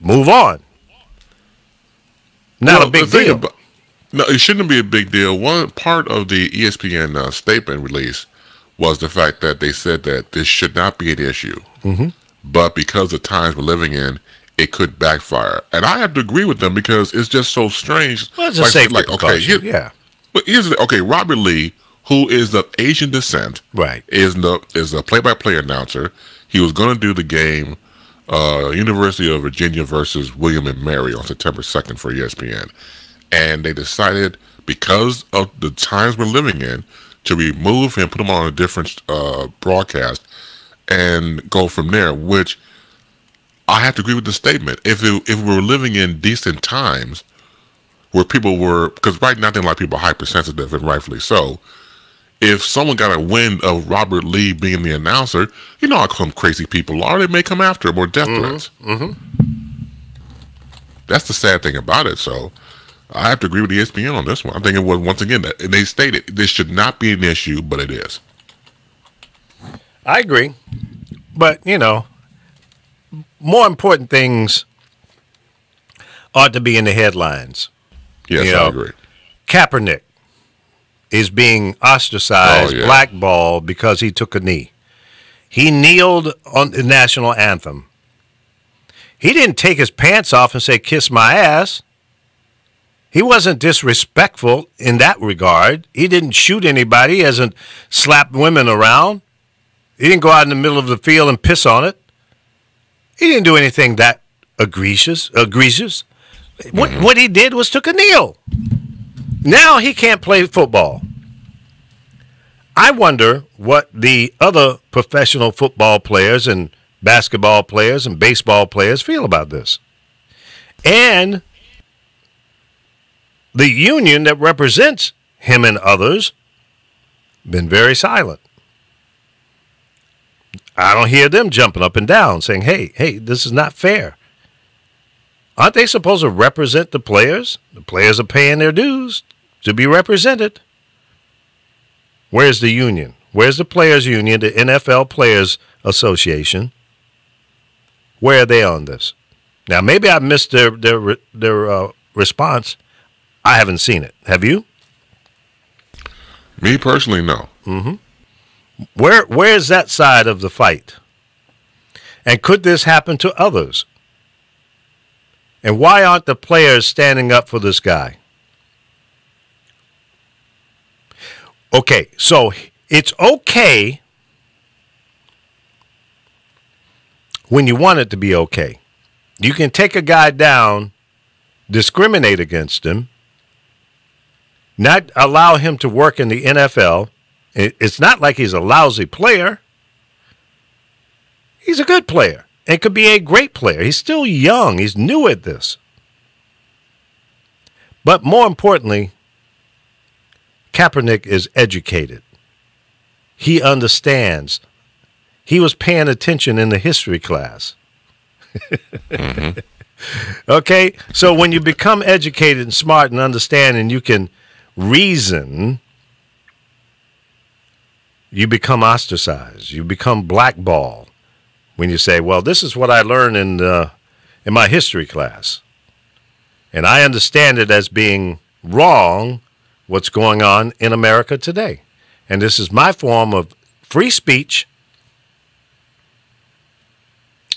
move on. Not a big
the thing
deal.
No, it shouldn't be a big deal. One part of the ESPN statement release was the fact that they said that this should not be an issue. Mm-hmm. But because of the times we're living in, it could backfire. And I have to agree with them because it's just so strange.
Well, it's a safety precaution. Yeah.
But okay, Robert Lee, who is of Asian descent,
Right.
is a play-by-play announcer. He was going to do the game University of Virginia versus William and Mary on September 2nd for ESPN. And they decided, because of the times we're living in, to remove him, put him on a different broadcast, and go from there, which I have to agree with the statement. If we were living in decent times where people were, because right now I think a lot of people are hypersensitive, and rightfully so, if someone got a wind of Robert Lee being the announcer, you know how some crazy people are. They may come after him or death threats. That's the sad thing about it. So I have to agree with ESPN on this one. I think it was, once again, that they stated this should not be an issue, but it is.
I agree. But, more important things ought to be in the headlines.
Yes, I agree.
Kaepernick is being ostracized, blackballed because he took a knee. He kneeled on the national anthem. He didn't take his pants off and say, "Kiss my ass." He wasn't disrespectful in that regard. He didn't shoot anybody. He hasn't slapped women around. He didn't go out in the middle of the field and piss on it. He didn't do anything that egregious. What he did was took a kneel. Now he can't play football. I wonder what the other professional football players and basketball players and baseball players feel about this. And the union that represents him and others been very silent. I don't hear them jumping up and down saying, hey, this is not fair. Aren't they supposed to represent the players? The players are paying their dues to be represented. Where's the union? Where's the players' union, the NFL Players Association? Where are they on this? Now, maybe I missed their response. I haven't seen it. Have you?
Me personally, no.
Where's that side of the fight? And could this happen to others? And why aren't the players standing up for this guy? Okay, so it's okay when you want it to be okay. You can take a guy down, discriminate against him, not allow him to work in the NFL. It's not like he's a lousy player. He's a good player and could be a great player. He's still young. He's new at this. But more importantly, Kaepernick is educated. He understands. He was paying attention in the history class. Okay? So when you become educated and smart and understand and you can reason, you become ostracized. You become blackballed when you say, well, this is what I learned in my history class. And I understand it as being wrong, what's going on in America today. And this is my form of free speech.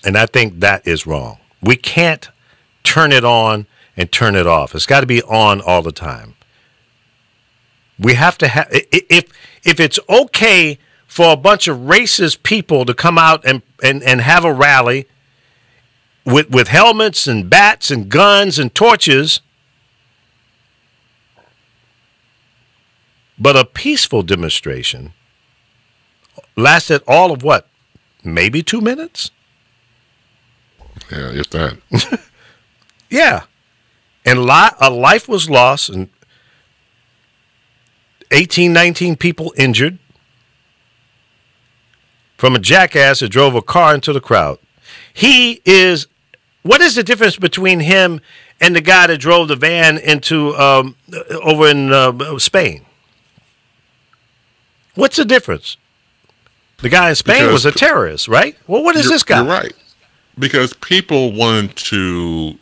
And I think that is wrong. We can't turn it on and turn it off. It's got to be on all the time. We have to have, if it's okay for a bunch of racist people to come out and have a rally with helmets and bats and guns and torches, but a peaceful demonstration lasted all of what? Maybe 2 minutes?
Yeah, if that.
Yeah. And a life was lost and 19 people injured from a jackass that drove a car into the crowd. What is the difference between him and the guy that drove the van into over in Spain? What's the difference? The guy in Spain was a terrorist, right? Well, what is this guy?
You're right. Because people wanted to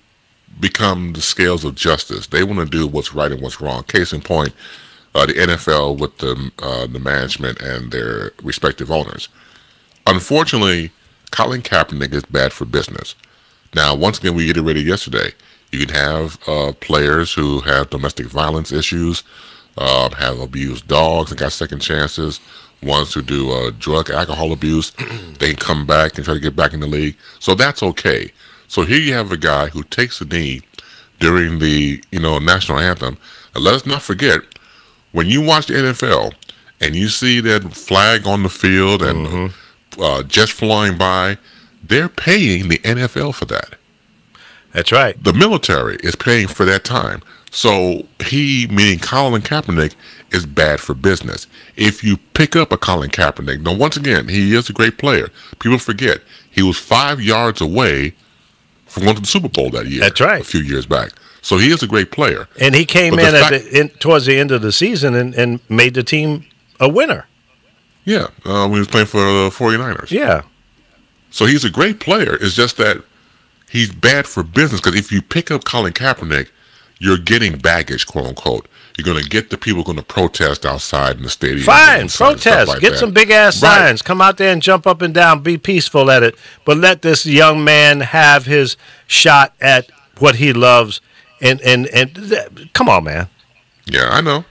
become the scales of justice. They want to do what's right and what's wrong. Case in point, the NFL with the management and their respective owners. Unfortunately, Colin Kaepernick is bad for business. Now, once again, we iterated yesterday. You can have players who have domestic violence issues, have abused dogs and got second chances. Ones who do drug, alcohol abuse, they can come back and try to get back in the league. So that's okay. So here you have a guy who takes a knee during the national anthem. And let us not forget, when you watch the NFL and you see that flag on the field and jets flying by, they're paying the NFL for that.
That's right.
The military is paying for that time. So he, meaning Colin Kaepernick, is bad for business. If you pick up a Colin Kaepernick, now once again, he is a great player. People forget he was 5 yards away from going to the Super Bowl that year.
That's right.
A few years back. So he is a great player.
And he came towards the end of the season and made the team a winner.
Yeah, when he was playing for the 49ers.
Yeah.
So he's a great player. It's just that he's bad for business, because if you pick up Colin Kaepernick, you're getting baggage, quote unquote. You're going to get the people going to protest outside in the stadium.
Fine, protest. Get some big ass signs. Come out there and jump up and down. Be peaceful at it. But let this young man have his shot at what he loves. And come on, man.
Yeah, I know.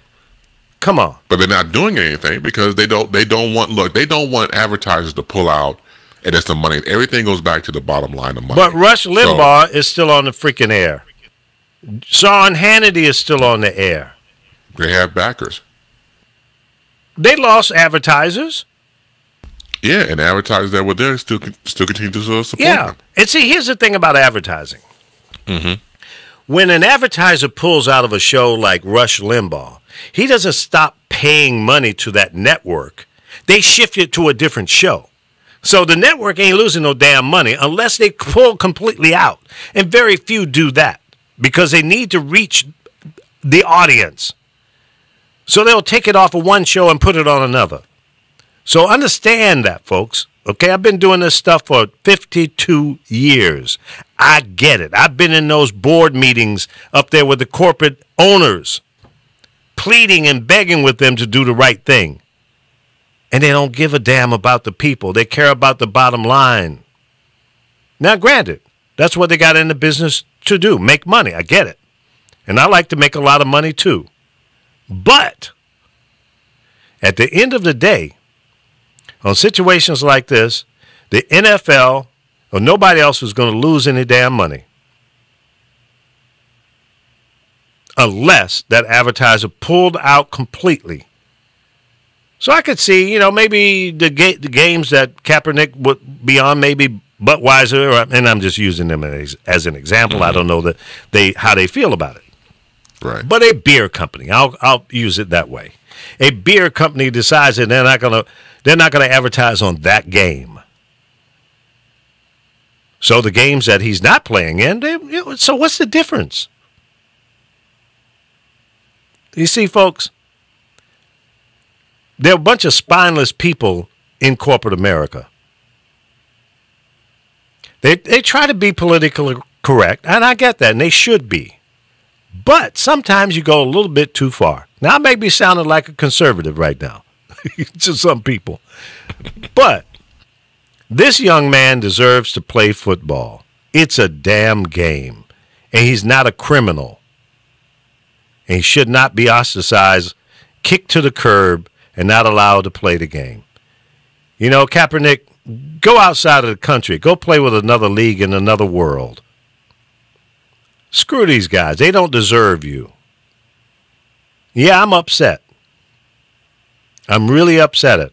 Come on.
But they're not doing anything because they don't want advertisers to pull out and it's the money. Everything goes back to the bottom line of money.
But Rush Limbaugh is still on the freaking air. Sean Hannity is still on the air.
They have backers.
They lost advertisers.
Yeah, and advertisers that were there still continue to support them.
And see, here's the thing about advertising.
Mm-hmm.
When an advertiser pulls out of a show like Rush Limbaugh, he doesn't stop paying money to that network. They shift it to a different show. So the network ain't losing no damn money unless they pull completely out. And very few do that because they need to reach the audience. So they'll take it off of one show and put it on another. So understand that, folks. Okay, I've been doing this stuff for 52 years. I get it. I've been in those board meetings up there with the corporate owners, pleading and begging with them to do the right thing. And they don't give a damn about the people. They care about the bottom line. Now, granted, that's what they got in the business to do, make money. I get it. And I like to make a lot of money, too. But at the end of the day, on situations like this, the NFL or nobody else is going to lose any damn money unless that advertiser pulled out completely. So I could see, maybe the games that Kaepernick would be on, maybe Budweiser, and I'm just using them as an example. Mm-hmm. I don't know how they feel about it.
Right.
But a beer company, I'll use it that way. A beer company decides that they're not going to advertise on that game. So the games that he's not playing in, so what's the difference? You see, folks, there are a bunch of spineless people in corporate America. They try to be politically correct, and I get that, and they should be. But sometimes you go a little bit too far. Now, I may be sounding like a conservative right now to some people. But this young man deserves to play football. It's a damn game. And he's not a criminal. And he should not be ostracized, kicked to the curb, and not allowed to play the game. Kaepernick, go outside of the country. Go play with another league in another world. Screw these guys. They don't deserve you. Yeah, I'm upset. I'm really upset at.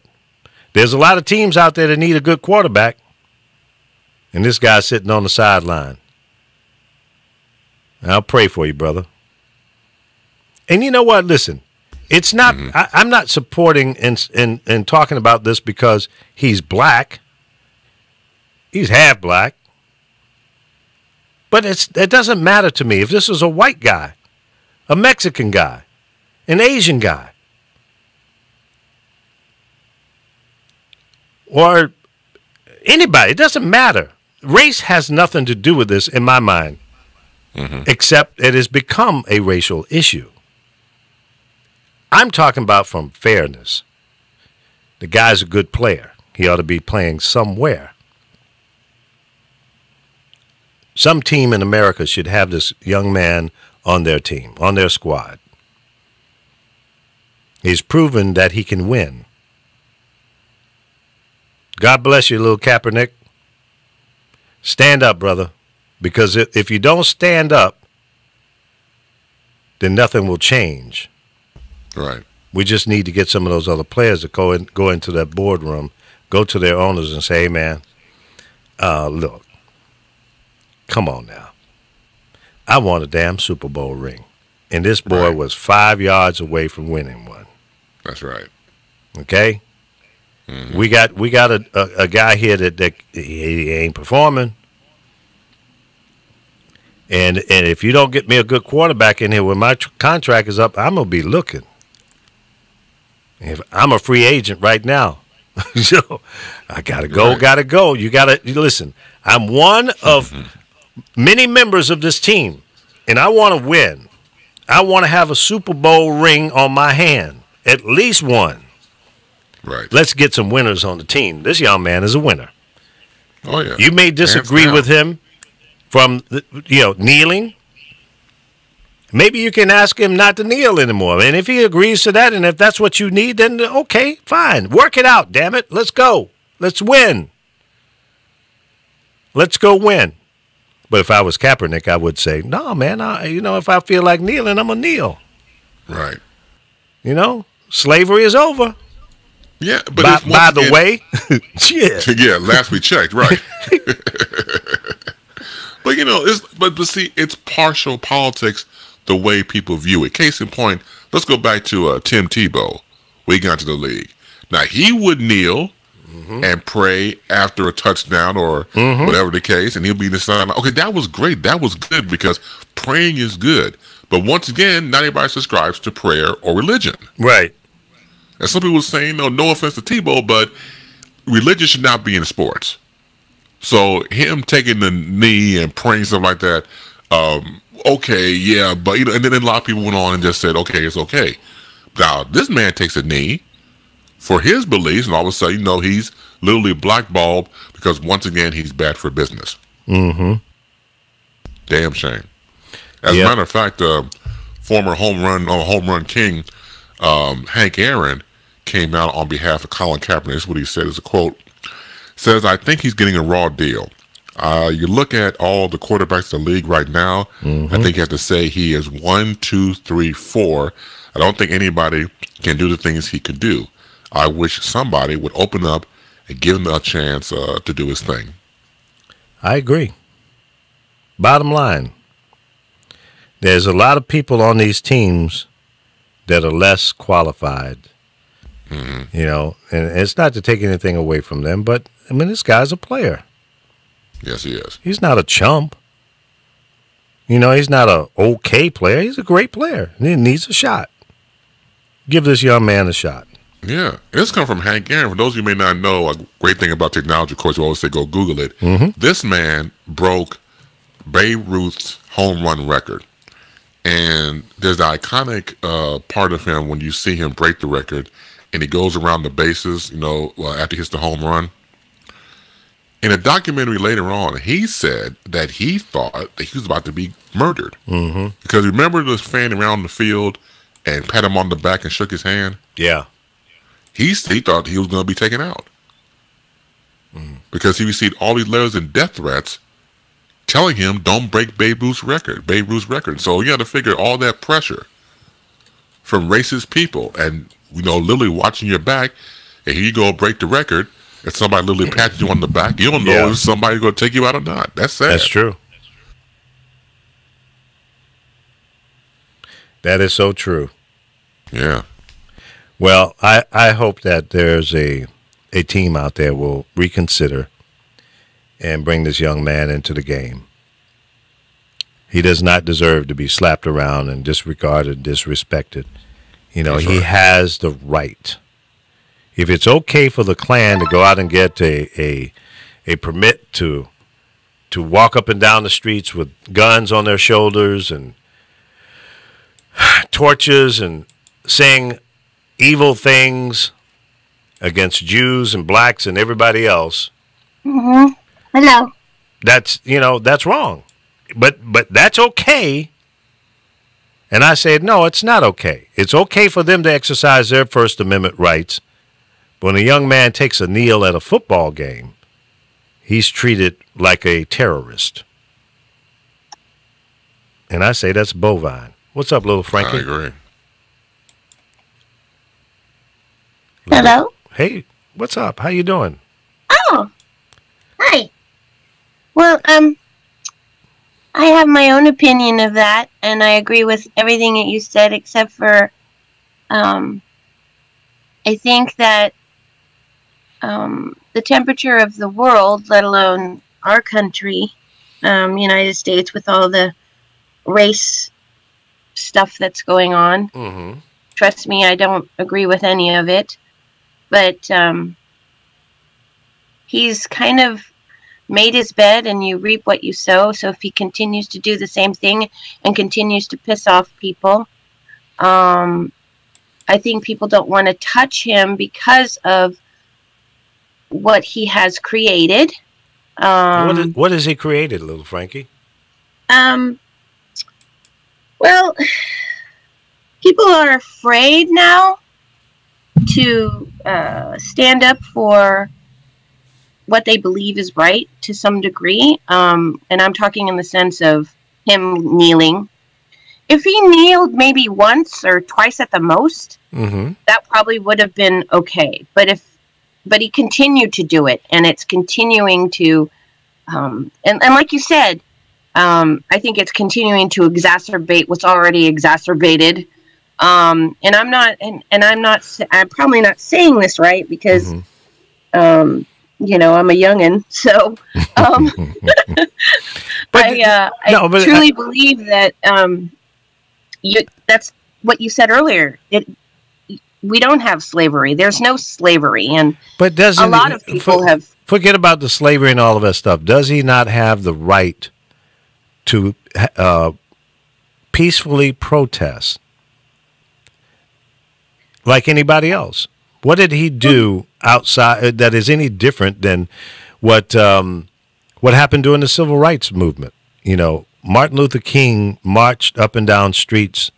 There's a lot of teams out there that need a good quarterback. And this guy's sitting on the sideline. I'll pray for you, brother. And you know what? Listen, it's not. Mm-hmm. I'm not supporting and talking about this because he's black. He's half black. But it doesn't matter to me if this is a white guy, a Mexican guy, an Asian guy, or anybody. It doesn't matter. Race has nothing to do with this in my mind, except it has become a racial issue. I'm talking about from fairness. The guy's a good player. He ought to be playing somewhere. Some team in America should have this young man on their team, on their squad. He's proven that he can win. God bless you, little Kaepernick. Stand up, brother. Because if you don't stand up, then nothing will change.
Right.
We just need to get some of those other players to go into that boardroom, go to their owners and say, hey, man, look. Come on now. I want a damn Super Bowl ring. and this boy
Right.
was 5 yards away from winning one.
That's right.
Okay, we got a guy here that he ain't performing, and if you don't get me a good quarterback in here when my contract is up, I'm gonna be looking. If I'm a free agent right now, so I gotta go,
Right.
gotta go. You listen. I'm one of many members of this team, and I want to win. I want to have a Super Bowl ring on my hand, at least one.
Right.
Let's get some winners on the team. This young man is a winner.
Oh yeah.
You may disagree
Hands
with him from kneeling. Maybe you can ask him not to kneel anymore. And if he agrees to that, and if that's what you need, then okay, fine. Work it out, damn it. Let's go. Let's win. Let's go win. But if I was Kaepernick, I would say, no, man, if I feel like kneeling, I'm going to kneel.
Right.
Slavery is over.
Yeah, but
By
it's once
the
again-
way, yeah.
Yeah, last we checked, right. But but see, it's partial politics the way people view it. Case in point, let's go back to Tim Tebow when he got to the league. Now he would kneel and pray after a touchdown or whatever the case, and he'll be in the sideline. Okay, that was great. That was good because praying is good. But once again, not everybody subscribes to prayer or religion.
Right.
And some people are saying, no offense to Tebow, but religion should not be in sports. So him taking the knee and praying stuff like that, okay, yeah, but and then a lot of people went on and just said, okay, it's okay. Now this man takes a knee for his beliefs, and all of a sudden, he's literally blackballed because once again he's bad for business.
Mm-hmm.
Damn shame. As
Yep.
a matter of fact, former home run king Hank Aaron came out on behalf of Colin Kaepernick. This is what he said as a quote. Says, I think he's getting a raw deal. You look at all the quarterbacks in the league right now, I think you have to say he is 1, 2, 3, 4. I don't think anybody can do the things he could do. I wish somebody would open up and give him a chance to do his thing.
I agree. Bottom line, there's a lot of people on these teams that are less qualified, and it's not to take anything away from them, but, this guy's a player.
Yes, he is.
He's not a chump. He's not a okay player. He's a great player. He needs a shot. Give this young man a shot.
Yeah, this comes from Hank Aaron. For those of you who may not know, a great thing about technology, of course, you always say go Google it. This man broke Babe Ruth's home run record. And there's the iconic part of him when you see him break the record and he goes around the bases, after he hits the home run. In a documentary later on, he said that he thought that he was about to be murdered. Because remember this fan around the field and pat him on the back and shook his hand?
Yeah.
He thought he was going to be taken out. Because he received all these letters and death threats telling him don't break Babe Ruth's record. So you got to figure all that pressure from racist people and, literally watching your back, and here you go break the record, and somebody literally pats you on the back. You don't know if somebody's going to take you out or not. That's sad.
That's true. That is so true.
Yeah.
Well, I hope that there's a team out there will reconsider and bring this young man into the game. He does not deserve to be slapped around and disregarded, disrespected. He has the right. If it's okay for the Klan to go out and get a permit to walk up and down the streets with guns on their shoulders and torches and saying evil things against Jews and blacks and everybody else.
Hello.
That's wrong. But that's okay. And I said, no, it's not okay. It's okay for them to exercise their First Amendment rights. But when a young man takes a kneel at a football game, he's treated like a terrorist. And I say that's bovine. What's up, little Frankie?
I agree.
Hello.
Hey, what's up? How you doing?
Oh. Hi. Well, I have my own opinion of that, and I agree with everything that you said, except for I think that the temperature of the world, let alone our country, United States, with all the race stuff that's going on.
Mm-hmm.
Trust me, I don't agree with any of it. But he's kind of made his bed and you reap what you sow. So if he continues to do the same thing and continues to piss off people, I think people don't want to touch him because of what he has created.
What has he created, little Frankie?
Well, people are afraid now to stand up for what they believe is right to some degree. And I'm talking in the sense of him kneeling. If he kneeled maybe once or twice at the most, that probably would have been okay. But he continued to do it, and it's continuing to, and like you said, I think it's continuing to exacerbate what's already exacerbated. And I'm probably not saying this right because, I'm a youngin', so I truly believe that that's what you said earlier. We don't have slavery. There's no slavery, but doesn't a lot of people have.
Forget about the slavery and all of that stuff. Does he not have the right to peacefully protest like anybody else? What did he do outside that is any different than what happened during the Civil Rights Movement? Martin Luther King marched up and down streets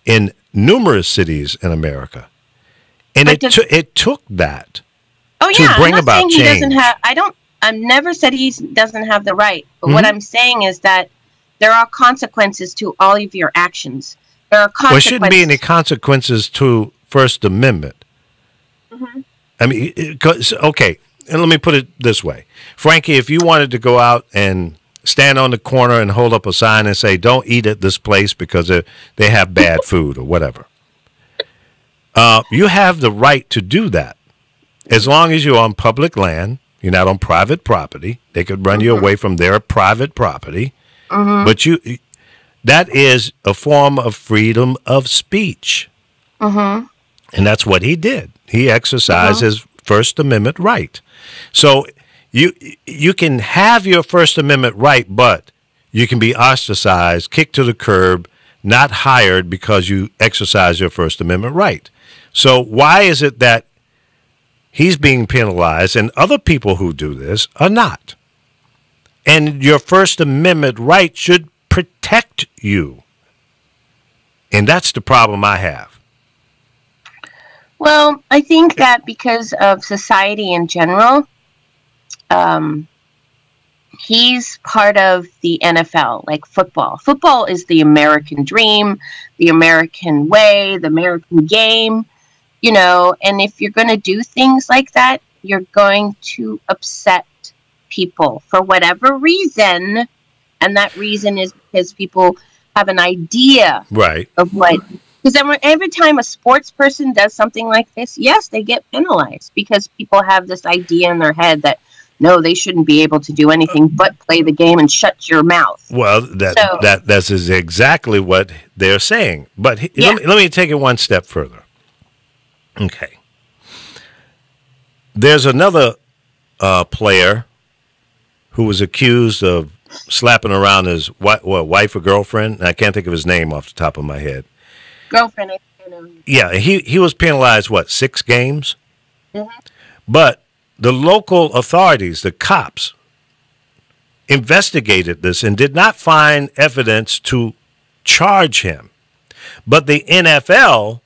in numerous cities in America, and it took that to bring about change.
I've never said he doesn't have the right, but what I'm saying is that there are consequences to all of your actions. There are consequences.
Well, there shouldn't be any consequences to First Amendment. I mean, okay, and let me put it this way. Frankie, if you wanted to go out and stand on the corner and hold up a sign and say, don't eat at this place because they have bad food or whatever, you have the right to do that. As long as you're on public land, you're not on private property. They could run you away from their private property. But that is a form of freedom of speech. And that's what he did. He exercised his First Amendment right. So you can have your First Amendment right, but you can be ostracized, kicked to the curb, not hired because you exercise your First Amendment right. So why is it that he's being penalized and other people who do this are not? And your First Amendment right should protect you. And that's the problem I have.
Well, I think that because of society in general, he's part of the NFL, like football. Football is the American dream, the American way, the American game, and if you're going to do things like that, you're going to upset people for whatever reason. And that reason is because people have an idea of what. Because every time a sports person does something like this, yes, they get penalized because people have this idea in their head that, no, they shouldn't be able to do anything but play the game and shut your mouth.
Well, that's exactly what they're saying. But let me take it one step further. Okay. There's another player who was accused of slapping around his wife or girlfriend. I can't think of his name off the top of my head.
Girlfriend.
Yeah, he was penalized, 6 games? But the local authorities, the cops, investigated this and did not find evidence to charge him. But the NFL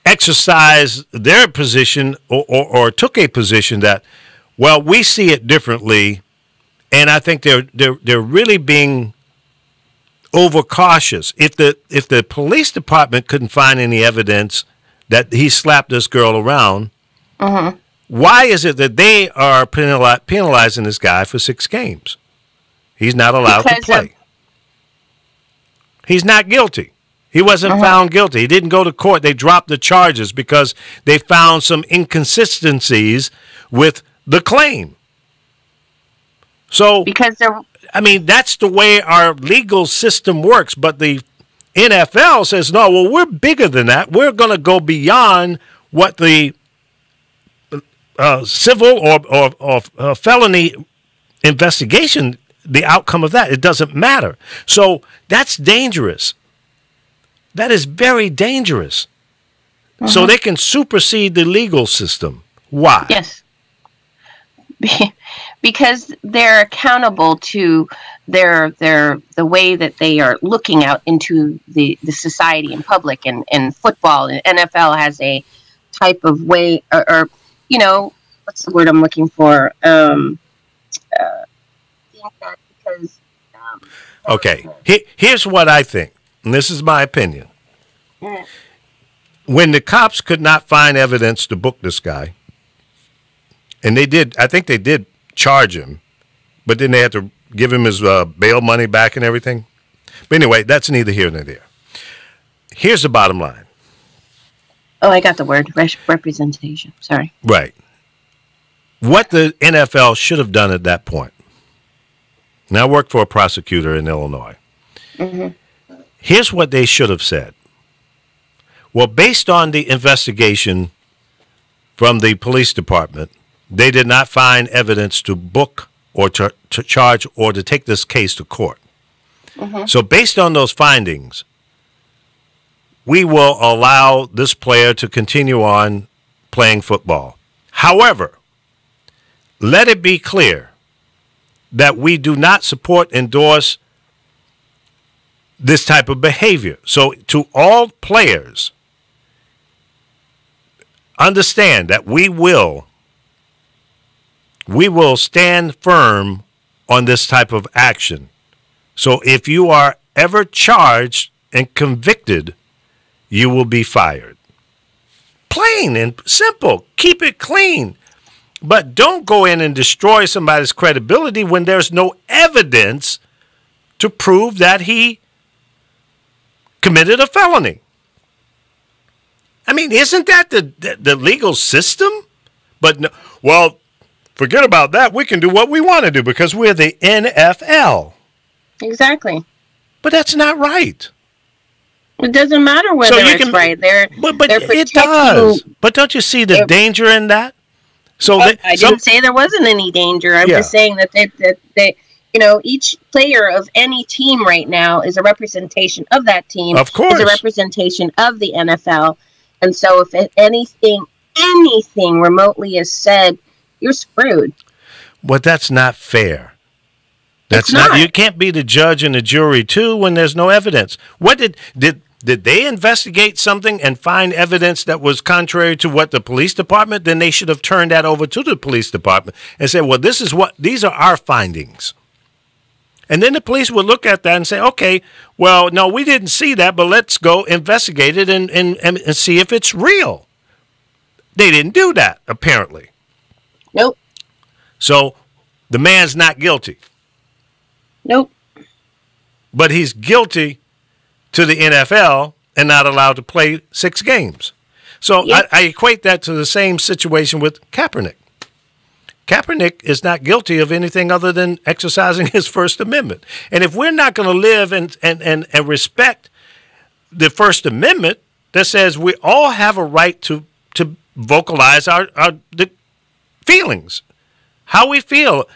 exercised their position or took a position that, well, we see it differently, and I think they're really being overcautious. If the police department couldn't find any evidence that he slapped this girl around, why is it that they are penalizing this guy for 6 games? He's not allowed to play. He's not guilty. He wasn't found guilty. He didn't go to court. They dropped the charges because they found some inconsistencies with the claim. So, that's the way our legal system works. But the NFL says, no, well, we're bigger than that. We're going to go beyond what the civil or felony investigation, the outcome of that. It doesn't matter. So that's dangerous. That is very dangerous. So they can supersede the legal system. Why?
Yes. Because they're accountable to the way that they are looking out into the society and public, and football and NFL has a type of way or what's the word I'm looking for?
Okay. Here's what I think, and this is my opinion. When the cops could not find evidence to book this guy, and I think they did charge him, but then they had to give him his bail money back and everything. But anyway, that's neither here nor there. Here's the bottom line.
Oh, I got the word. Representation. Sorry.
Right. What the NFL should have done at that point. Now, I work for a prosecutor in Illinois. Here's what they should have said. Well, based on the investigation from the police department, they did not find evidence to book or to charge or to take this case to court. So based on those findings, we will allow this player to continue on playing football. However, let it be clear that we do not support, endorse this type of behavior. So to all players, understand that we will stand firm on this type of action. So if you are ever charged and convicted, you will be fired. Plain and simple. Keep it clean. But don't go in and destroy somebody's credibility when there's no evidence to prove that he committed a felony. I mean, isn't that the legal system? But no, well, forget about that. We can do what we want to do because we're the NFL.
Exactly.
But that's not right.
It doesn't matter whether it's right. They're
it does. But don't you see the danger in that? So
I didn't say there wasn't any danger. I'm just saying that they each player of any team right now is a representation of that team.
Of course.
Is a representation of the NFL. And so if anything remotely is said, you're screwed.
Well, that's not fair. That's not. You can't be the judge and the jury too when there's no evidence. What did they investigate something and find evidence that was contrary to what the police department? Then they should have turned that over to the police department and said, well, these are our findings. And then the police would look at that and say, okay, well, no, we didn't see that, but let's go investigate it and see if it's real. They didn't do that, apparently.
Nope.
So the man's not guilty.
Nope.
But he's guilty to the NFL and not allowed to play 6 games. So I equate that to the same situation with Kaepernick. Kaepernick is not guilty of anything other than exercising his First Amendment. And if we're not going to live and respect the First Amendment that says we all have a right to vocalize the feelings, how we feel,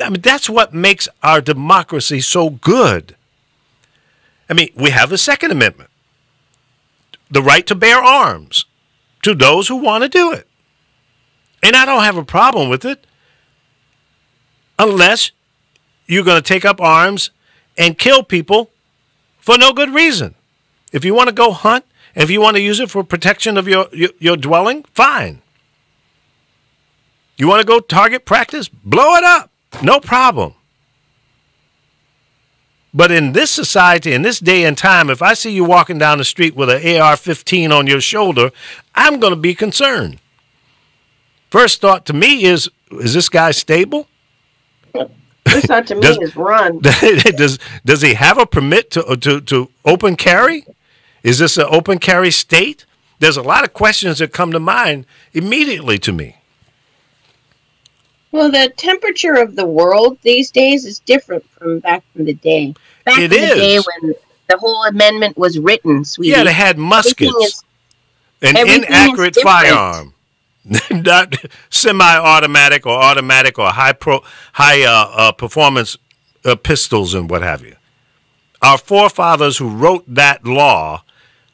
I mean, that's what makes our democracy so good. I mean, we have the Second Amendment, the right to bear arms to those who want to do it. And I don't have a problem with it unless you're going to take up arms and kill people for no good reason. If you want to go hunt, and if you want to use it for protection of your dwelling, fine. You want to go target practice? Blow it up. No problem. But in this society, in this day and time, if I see you walking down the street with an AR-15 on your shoulder, I'm going to be concerned. First thought to me is this guy stable?
This not to me is run.
Does he have a permit to open carry? Is this an open carry state? There's a lot of questions that come to mind immediately to me.
Well, the temperature of the world these days is different from back in the day. Back in the day when the whole amendment was written, sweetie.
Yeah, they had muskets. An inaccurate firearm. Not semi-automatic or automatic or high performance pistols and what have you. Our forefathers who wrote that law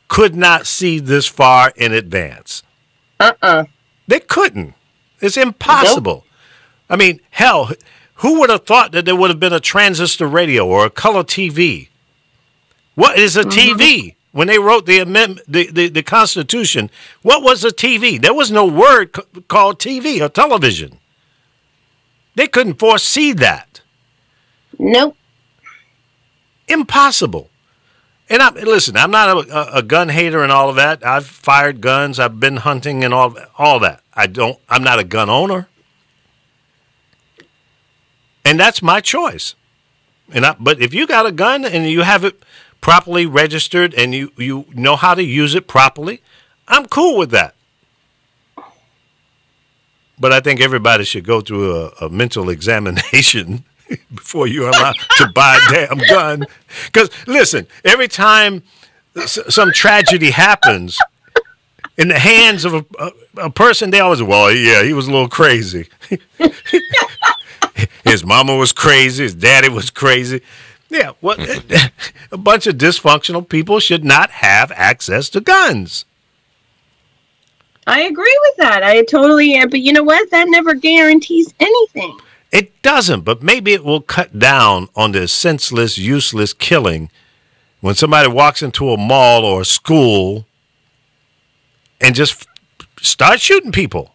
could not see this far in advance. They couldn't. It's impossible. Nope. I mean, hell, who would have thought that there would have been a transistor radio or a color TV? What is a TV? When they wrote the amendment, the Constitution, what was a TV? There was no word called TV or television. They couldn't foresee that.
Nope.
Impossible. And listen, I'm not a gun hater and all of that. I've fired guns. I've been hunting and all that. I'm not a gun owner. And that's my choice. But if you got a gun and you have it properly registered and you know how to use it properly, I'm cool with that. But I think everybody should go through a mental examination before you're allowed to buy a damn gun. Because, listen, every time some tragedy happens in the hands of a person, they always, well, yeah, he was a little crazy. His mama was crazy. His daddy was crazy. Yeah, well, a bunch of dysfunctional people should not have access to guns.
I agree with that. I totally am. But you know what? That never guarantees anything.
It doesn't, but maybe it will cut down on this senseless, useless killing when somebody walks into a mall or a school and just start shooting people.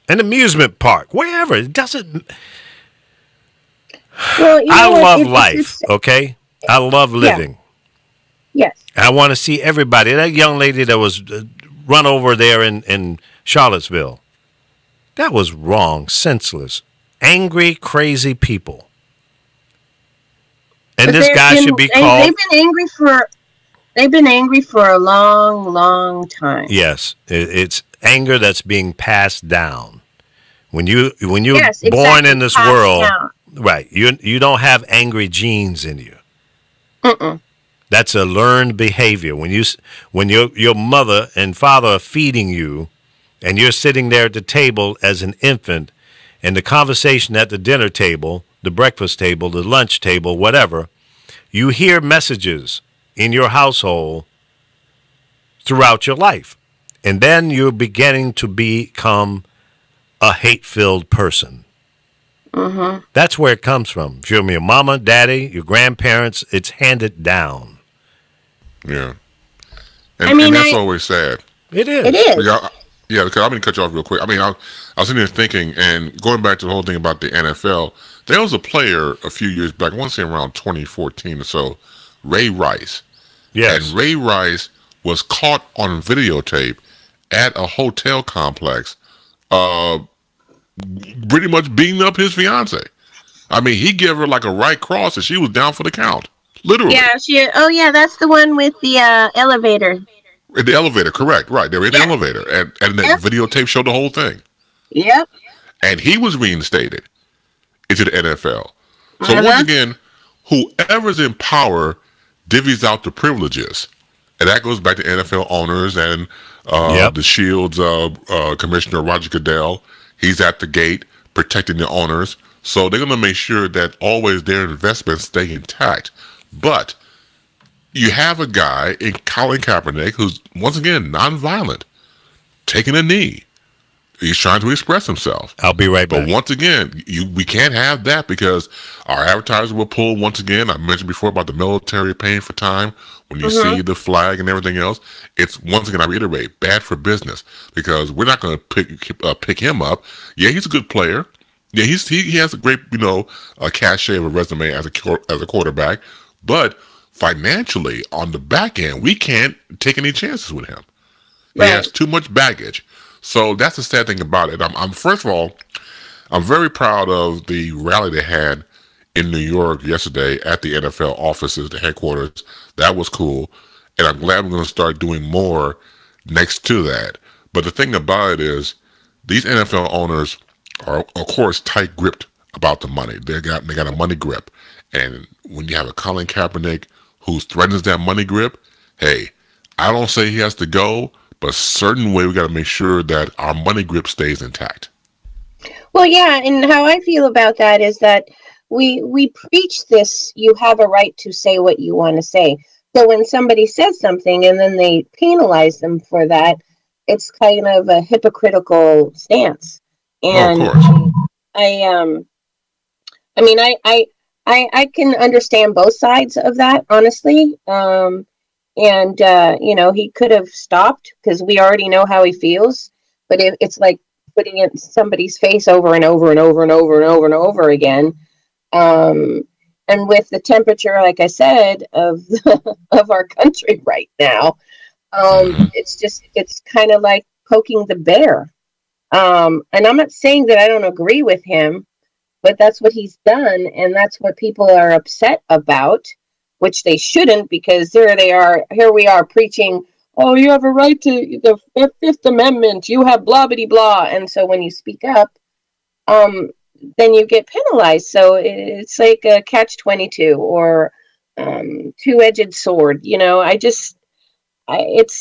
An amusement park, wherever. It doesn't...
Well,
I love life, okay? I love living.
Yeah. Yes.
I want to see everybody. That young lady that was run over there in Charlottesville, that was wrong, senseless, angry, crazy people. And but this guy should be called...
They've been angry for a long, long time.
Yes, it's anger that's being passed down. When you're
yes,
born in this world, down. Right? You don't have angry genes in you. That's a learned behavior. When your mother and father are feeding you, and you're sitting there at the table as an infant, and the conversation at the dinner table, the breakfast table, the lunch table, whatever, you hear messages in your household throughout your life. And then you're beginning to become a hate-filled person. That's where it comes from. From your mama, daddy, your grandparents, it's handed down.
Yeah. And that's always sad.
It is.
Yeah, because I'm going to cut you off real quick. I mean, I was sitting there thinking, and going back to the whole thing about the NFL, there was a player a few years back, I want to say around 2014 or so, Ray Rice.
Yes.
And Ray Rice was caught on videotape at a hotel complex, pretty much beating up his fiance. I mean, he gave her like a right cross and she was down for the count. Literally.
Yeah, that's the one with the elevator.
The elevator, correct. Right. They were in the elevator. And the videotape showed the whole thing.
Yep.
And he was reinstated into the NFL. So once again, whoever's in power divvies out the privileges. And that goes back to NFL owners and the Shields Commissioner Roger Goodell. He's at the gate protecting the owners. So they're going to make sure that always their investments stay intact. But you have a guy in Colin Kaepernick who's, once again, nonviolent, taking a knee. He's trying to express himself.
I'll be right back.
But once again, we can't have that because our advertisers will pull, once again, I mentioned before about the military paying for time. When you see the flag and everything else, it's, once again, I reiterate, bad for business because we're not going to pick him up. Yeah, he's a good player. Yeah, he has a great, a cachet of a resume as a quarterback. But financially, on the back end, we can't take any chances with him. Right. He has too much baggage. So that's the sad thing about it. I'm first of all, I'm very proud of the rally they had in New York yesterday at the NFL offices, the headquarters. That was cool. And I'm glad we're going to start doing more next to that. But the thing about it is, these NFL owners are, of course, tight-gripped about the money. They got a money grip. And when you have a Colin Kaepernick who threatens that money grip, hey, I don't say he has to go, but a certain way we got to make sure that our money grip stays intact.
Well, yeah, and how I feel about that is that we preach this, you have a right to say what you want to say. So when somebody says something and then they penalize them for that, it's kind of a hypocritical stance. And
of course.
I can understand both sides of that, honestly. He could have stopped because we already know how he feels. But it's like putting it in somebody's face over and over and over and over and over and over again. And with the temperature, like I said, of our country right now, it's kind of like poking the bear. And I'm not saying that I don't agree with him, but that's what he's done, and that's what people are upset about, which they shouldn't, because here we are preaching, oh, you have a right to the Fifth Amendment, you have blah, blah, blah. And so when you speak up, then you get penalized. So it's like a catch-22 or two-edged sword. It's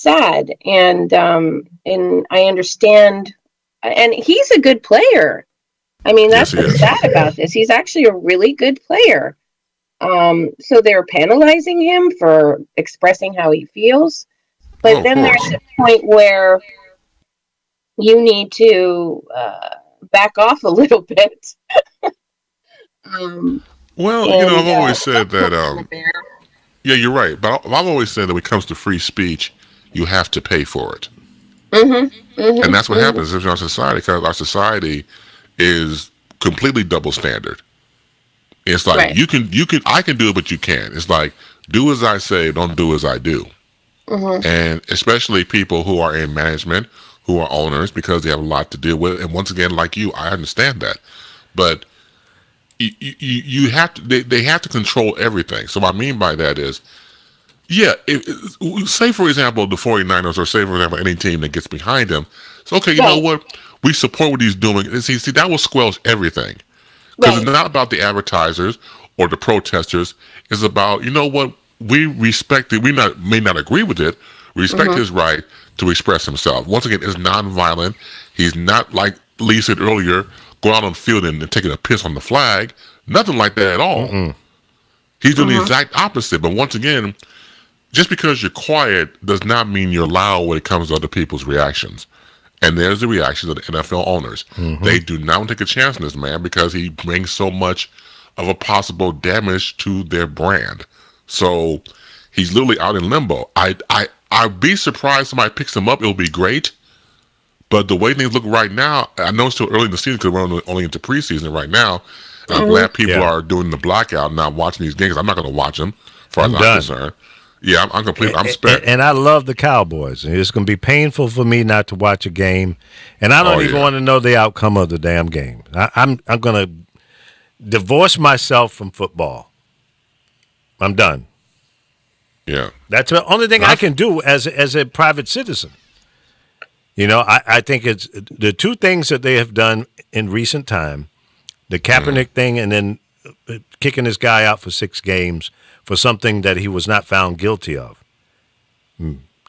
sad. And I understand. And he's a good player. I mean, that's what's sad about this. He's actually a really good player. So they're penalizing him for expressing how he feels. But then there's a point where you need to back off a little bit.
I've always said that. Yeah, you're right. But I've always said that when it comes to free speech, you have to pay for it. And that's what happens in our society, because our society is completely double standard. It's like, right. I can do it, but you can't. It's like, do as I say, don't do as I do. And especially people who are in management, who are owners, because they have a lot to deal with. And once again, like you, I understand that. But you have to, they have to control everything. So what I mean by that is, say for example the 49ers, or say for example any team that gets behind them, so okay, you know what, we support what he's doing. And see that will squelch everything, because it's not about the advertisers or the protesters. It's about, you know what, we respect it. We may not agree with it. We respect his right to express himself. Once again, it's nonviolent. He's not, like Lee said earlier, going out on the field and taking a piss on the flag. Nothing like that at all. He's doing the exact opposite. But once again, just because you're quiet does not mean you're loud when it comes to other people's reactions. And there's the reactions of the NFL owners. They do not want to take a chance on this man because he brings so much of a possible damage to their brand. So he's literally out in limbo. I'd be surprised somebody picks him up. It'll be great. But the way things look right now, I know it's still early in the season because we're only into preseason right now. And I'm glad people are doing the blackout, not watching these games. I'm not going to watch them, as far as I'm concerned. Yeah, I'm completely. I'm spent.
And I love the Cowboys. And it's going to be painful for me not to watch a game. And I don't even want to know the outcome of the damn game. I'm going to divorce myself from football. I'm done.
Yeah,
that's the only thing I can do as a private citizen. I think it's the two things that they have done in recent time: the Kaepernick thing, and then kicking this guy out for 6 games for something that he was not found guilty of.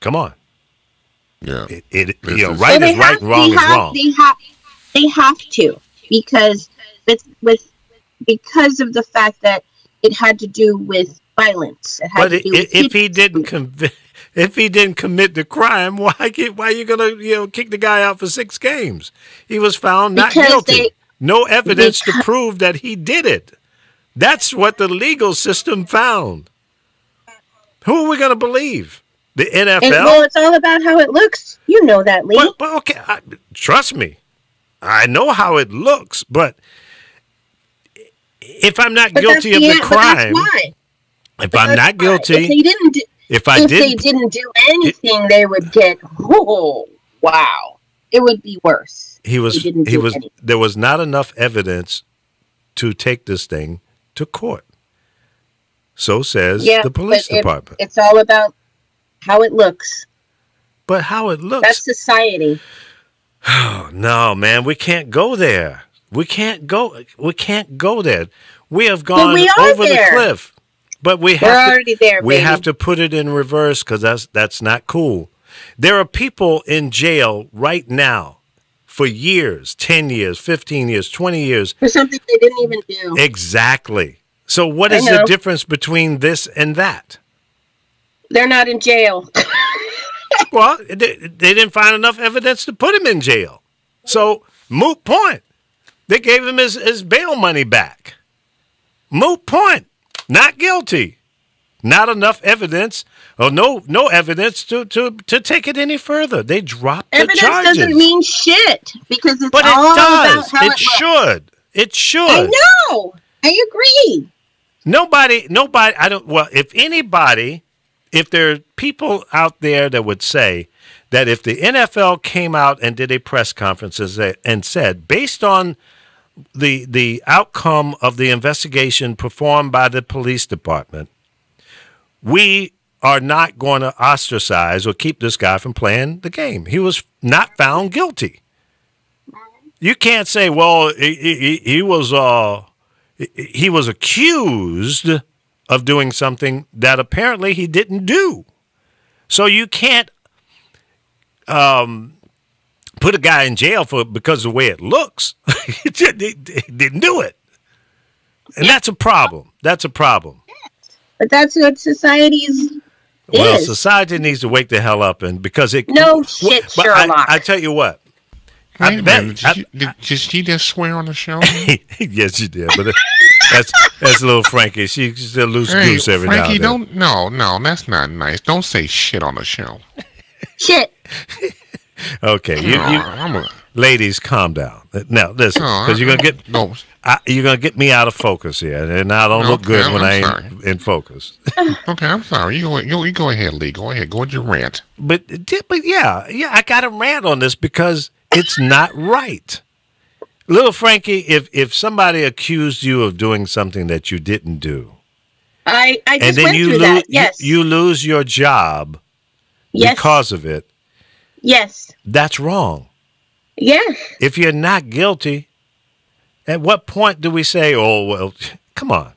Come on.
Yeah.
Right is right and wrong is wrong.
They have to, because because of the fact that it had to do with violence.
If he didn't commit the crime, why are you gonna kick the guy out for 6 games? He was found not guilty. No evidence to prove that he did it. That's what the legal system found. Who are we gonna believe? The NFL?
It's all about how it looks. You know that, Lee.
But okay, trust me. I know how it looks, but if I'm not guilty of the crime, if I'm not guilty,
if they didn't do anything, they would get, wow, it would be worse.
there was not enough evidence to take this thing to court. So says the police department.
It's all about how it looks.
But how it looks.
That's society.
Oh, no, man, we can't go there. We can't go there. We have gone over the cliff. But we're
already there,
we have to put it in reverse because that's not cool. There are people in jail right now for years, 10 years, 15 years, 20 years.
For something they didn't even do.
Exactly. So what is the difference between this and that?
They're not in jail.
Well, they didn't find enough evidence to put him in jail. So, moot point. They gave him his bail money back. Moot point. Not guilty. Not enough evidence, or no evidence to take it any further. They dropped the charges.
Evidence doesn't mean shit because it's
but
all
it does.
About how
it should. It should.
I know. I agree.
Nobody. I don't. Well, if there are people out there that would say that if the NFL came out and did a press conference and said, based on the outcome of the investigation performed by the police department, we are not going to ostracize or keep this guy from playing the game. He was not found guilty. You can't say, well, he was accused of doing something that apparently he didn't do. So you can't put a guy in jail because of the way it looks. He didn't do it. And that's a problem. That's a problem.
But that's what society is.
Well, society needs to wake the hell up, and because it.
No shit, Sherlock.
I tell you what.
Wait a minute. Did she just swear on the show?
Yes, she did. But that's little Frankie. She's a loose goose every
Frankie,
now and then.
No, that's not nice. Don't say shit on the show.
Shit.
Okay, ladies, calm down. Now listen, because you're gonna get me out of focus here, and I don't look good when I ain't in focus.
Okay, I'm sorry. You go ahead, Lee. Go ahead. Go with your rant.
But yeah, I got to rant on this because it's not right. Little Frankie, if somebody accused you of doing something that you didn't do,
I just
and then
went through that. Yes,
you lose your job because of it.
Yes.
That's wrong.
Yes.
If you're not guilty, at what point do we say, oh, well, come on.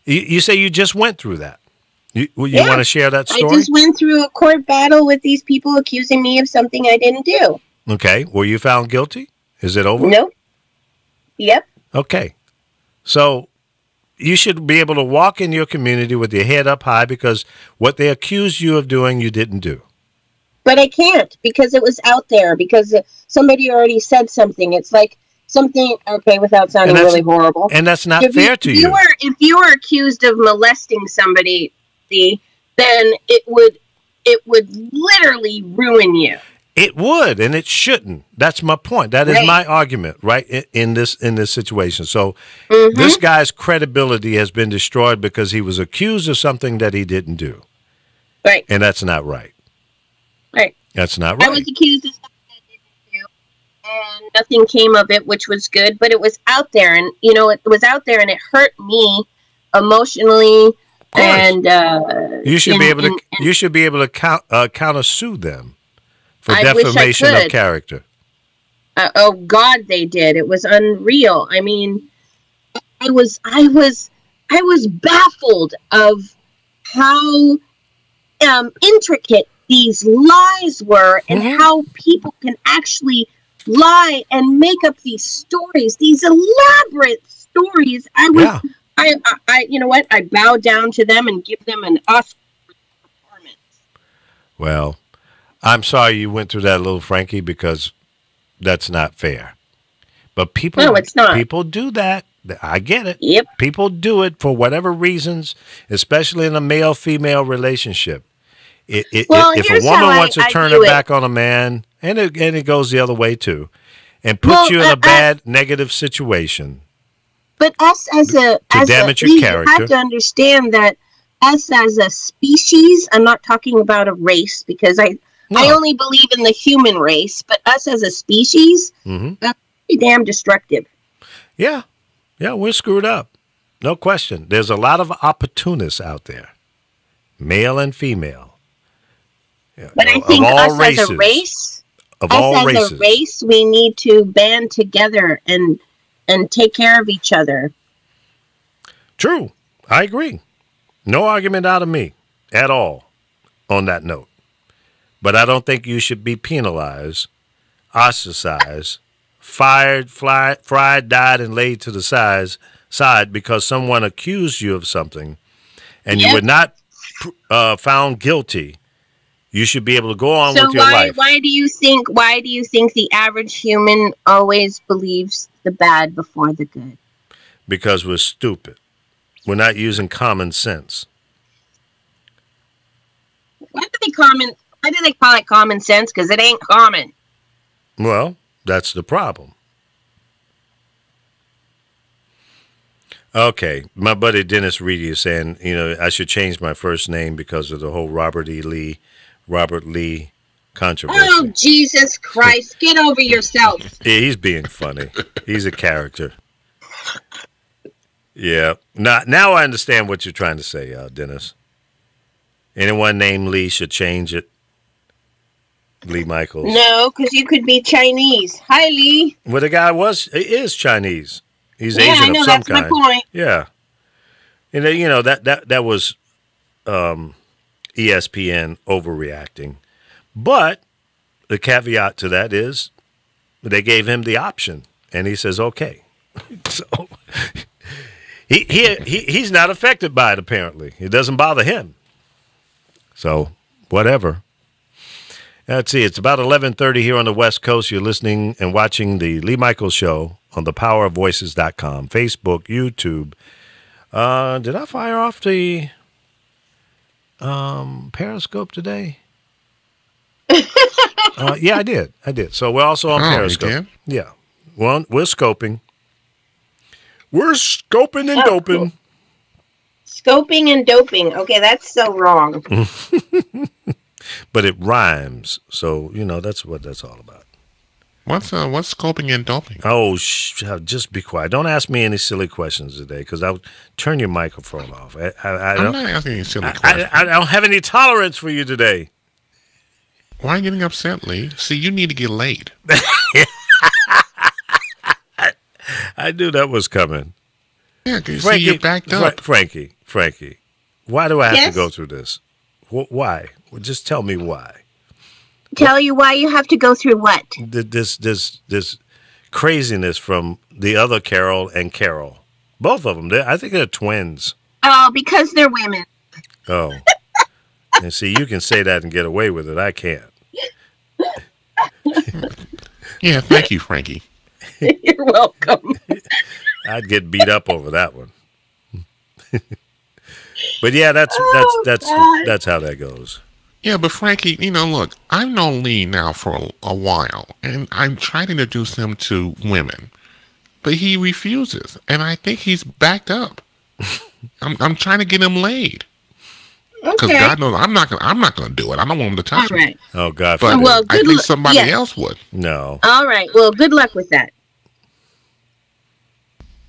You say you just went through that. You want to share that story?
I just went through a court battle with these people accusing me of something I didn't do.
Okay. Were you found guilty? Is it over?
Nope. Yep.
Okay. So you should be able to walk in your community with your head up high because what they accused you of doing, you didn't do.
But I can't because it was out there, because somebody already said something. It's like something, okay, without sounding really horrible.
And that's not fair to you.
If you were accused of molesting somebody, then it would literally ruin you.
It would, and it shouldn't. That's my point. That is my argument, right, in this situation. So this guy's credibility has been destroyed because he was accused of something that he didn't do.
Right.
And that's not right.
Right.
That's not right.
I was accused of something I didn't do, and nothing came of it, which was good, but it was out there, and, it was out there, and it hurt me emotionally, and
you should be able to countersue them for defamation of character.
Oh God, they did. It was unreal. I mean, I was baffled of how intricate these lies were, and how people can actually lie and make up these stories, these elaborate stories. I you know what? I bow down to them and give them an Oscar performance.
Well, I'm sorry you went through that, little Frankie, because that's not fair. But people,
no, it's not.
People do that. I get it.
Yep.
People do it for whatever reasons, especially in a male-female relationship. If a woman wants to turn her back on a man, and it goes the other way too, and puts you in a bad, negative situation.
But us you have to understand that us as a species, I'm not talking about a race, because
No.
I only believe in the human race, but us as a species, that's pretty damn destructive.
Yeah, we're screwed up. No question. There's a lot of opportunists out there, male and female.
But I think us as a race, we need to band together and take care of each other.
True. I agree. No argument out of me at all on that note. But I don't think you should be penalized, ostracized, fired, fried, dyed, and laid to the side because someone accused you of something and you were not found guilty. You should be able to go on with your life.
Why do you think the average human always believes the bad before the good?
Because we're stupid. We're not using common sense.
Why do they call it common sense? Because it ain't common.
Well, that's the problem. Okay, my buddy Dennis Reedy is saying, I should change my first name because of the whole Robert Lee controversy.
Oh, Jesus Christ. Get over yourself.
Yeah, he's being funny. He's a character. Yeah. Now I understand what you're trying to say, Dennis. Anyone named Lee should change it. Lee Michaels.
No, because you could be Chinese. Hi, Lee.
Well, the guy is Chinese. He's Asian
I know,
of some
that's
kind.
my point.
Yeah. And that was ESPN overreacting. But the caveat to that is they gave him the option, and he says, okay. So he's not affected by it, apparently. It doesn't bother him. So, whatever. Let's see. It's about 11:30 here on the West Coast. You're listening and watching the Lee Michaels Show on thepowerofvoices.com, Facebook, YouTube. Did I fire off the Periscope today? Yeah, I did. So we're also on Periscope. Yeah. Well, we're scoping. We're scoping and doping.
Cool. Scoping and doping. Okay, that's so wrong.
But it rhymes. So, that's what that's all about.
What's scoping and doping?
Oh, just be quiet. Don't ask me any silly questions today because I'll turn your microphone off.
I'm not asking any silly questions.
I don't have any tolerance for you today.
Why are you getting upset, Lee? See, you need to get laid.
I knew that was coming.
Yeah, because you're backed up.
Frankie, why do I have to go through this? Why? Well, just tell me why.
Tell you why you have to go through what?
This craziness from the other Carol and Carol. Both of them. I think they're twins.
Oh, because they're women.
Oh. And see, you can say that and get away with it. I can't.
Yeah, thank you, Frankie.
You're welcome.
I'd get beat up over that one. But yeah, that's how that goes.
Yeah, but Frankie, look, I've known Lee now for a while, and I'm trying to introduce him to women, but he refuses, and I think he's backed up. I'm trying to get him laid. Because God knows I'm not gonna do it. I don't want him to touch me.
Oh God!
But I think somebody else would.
No.
All right. Well, good luck with that.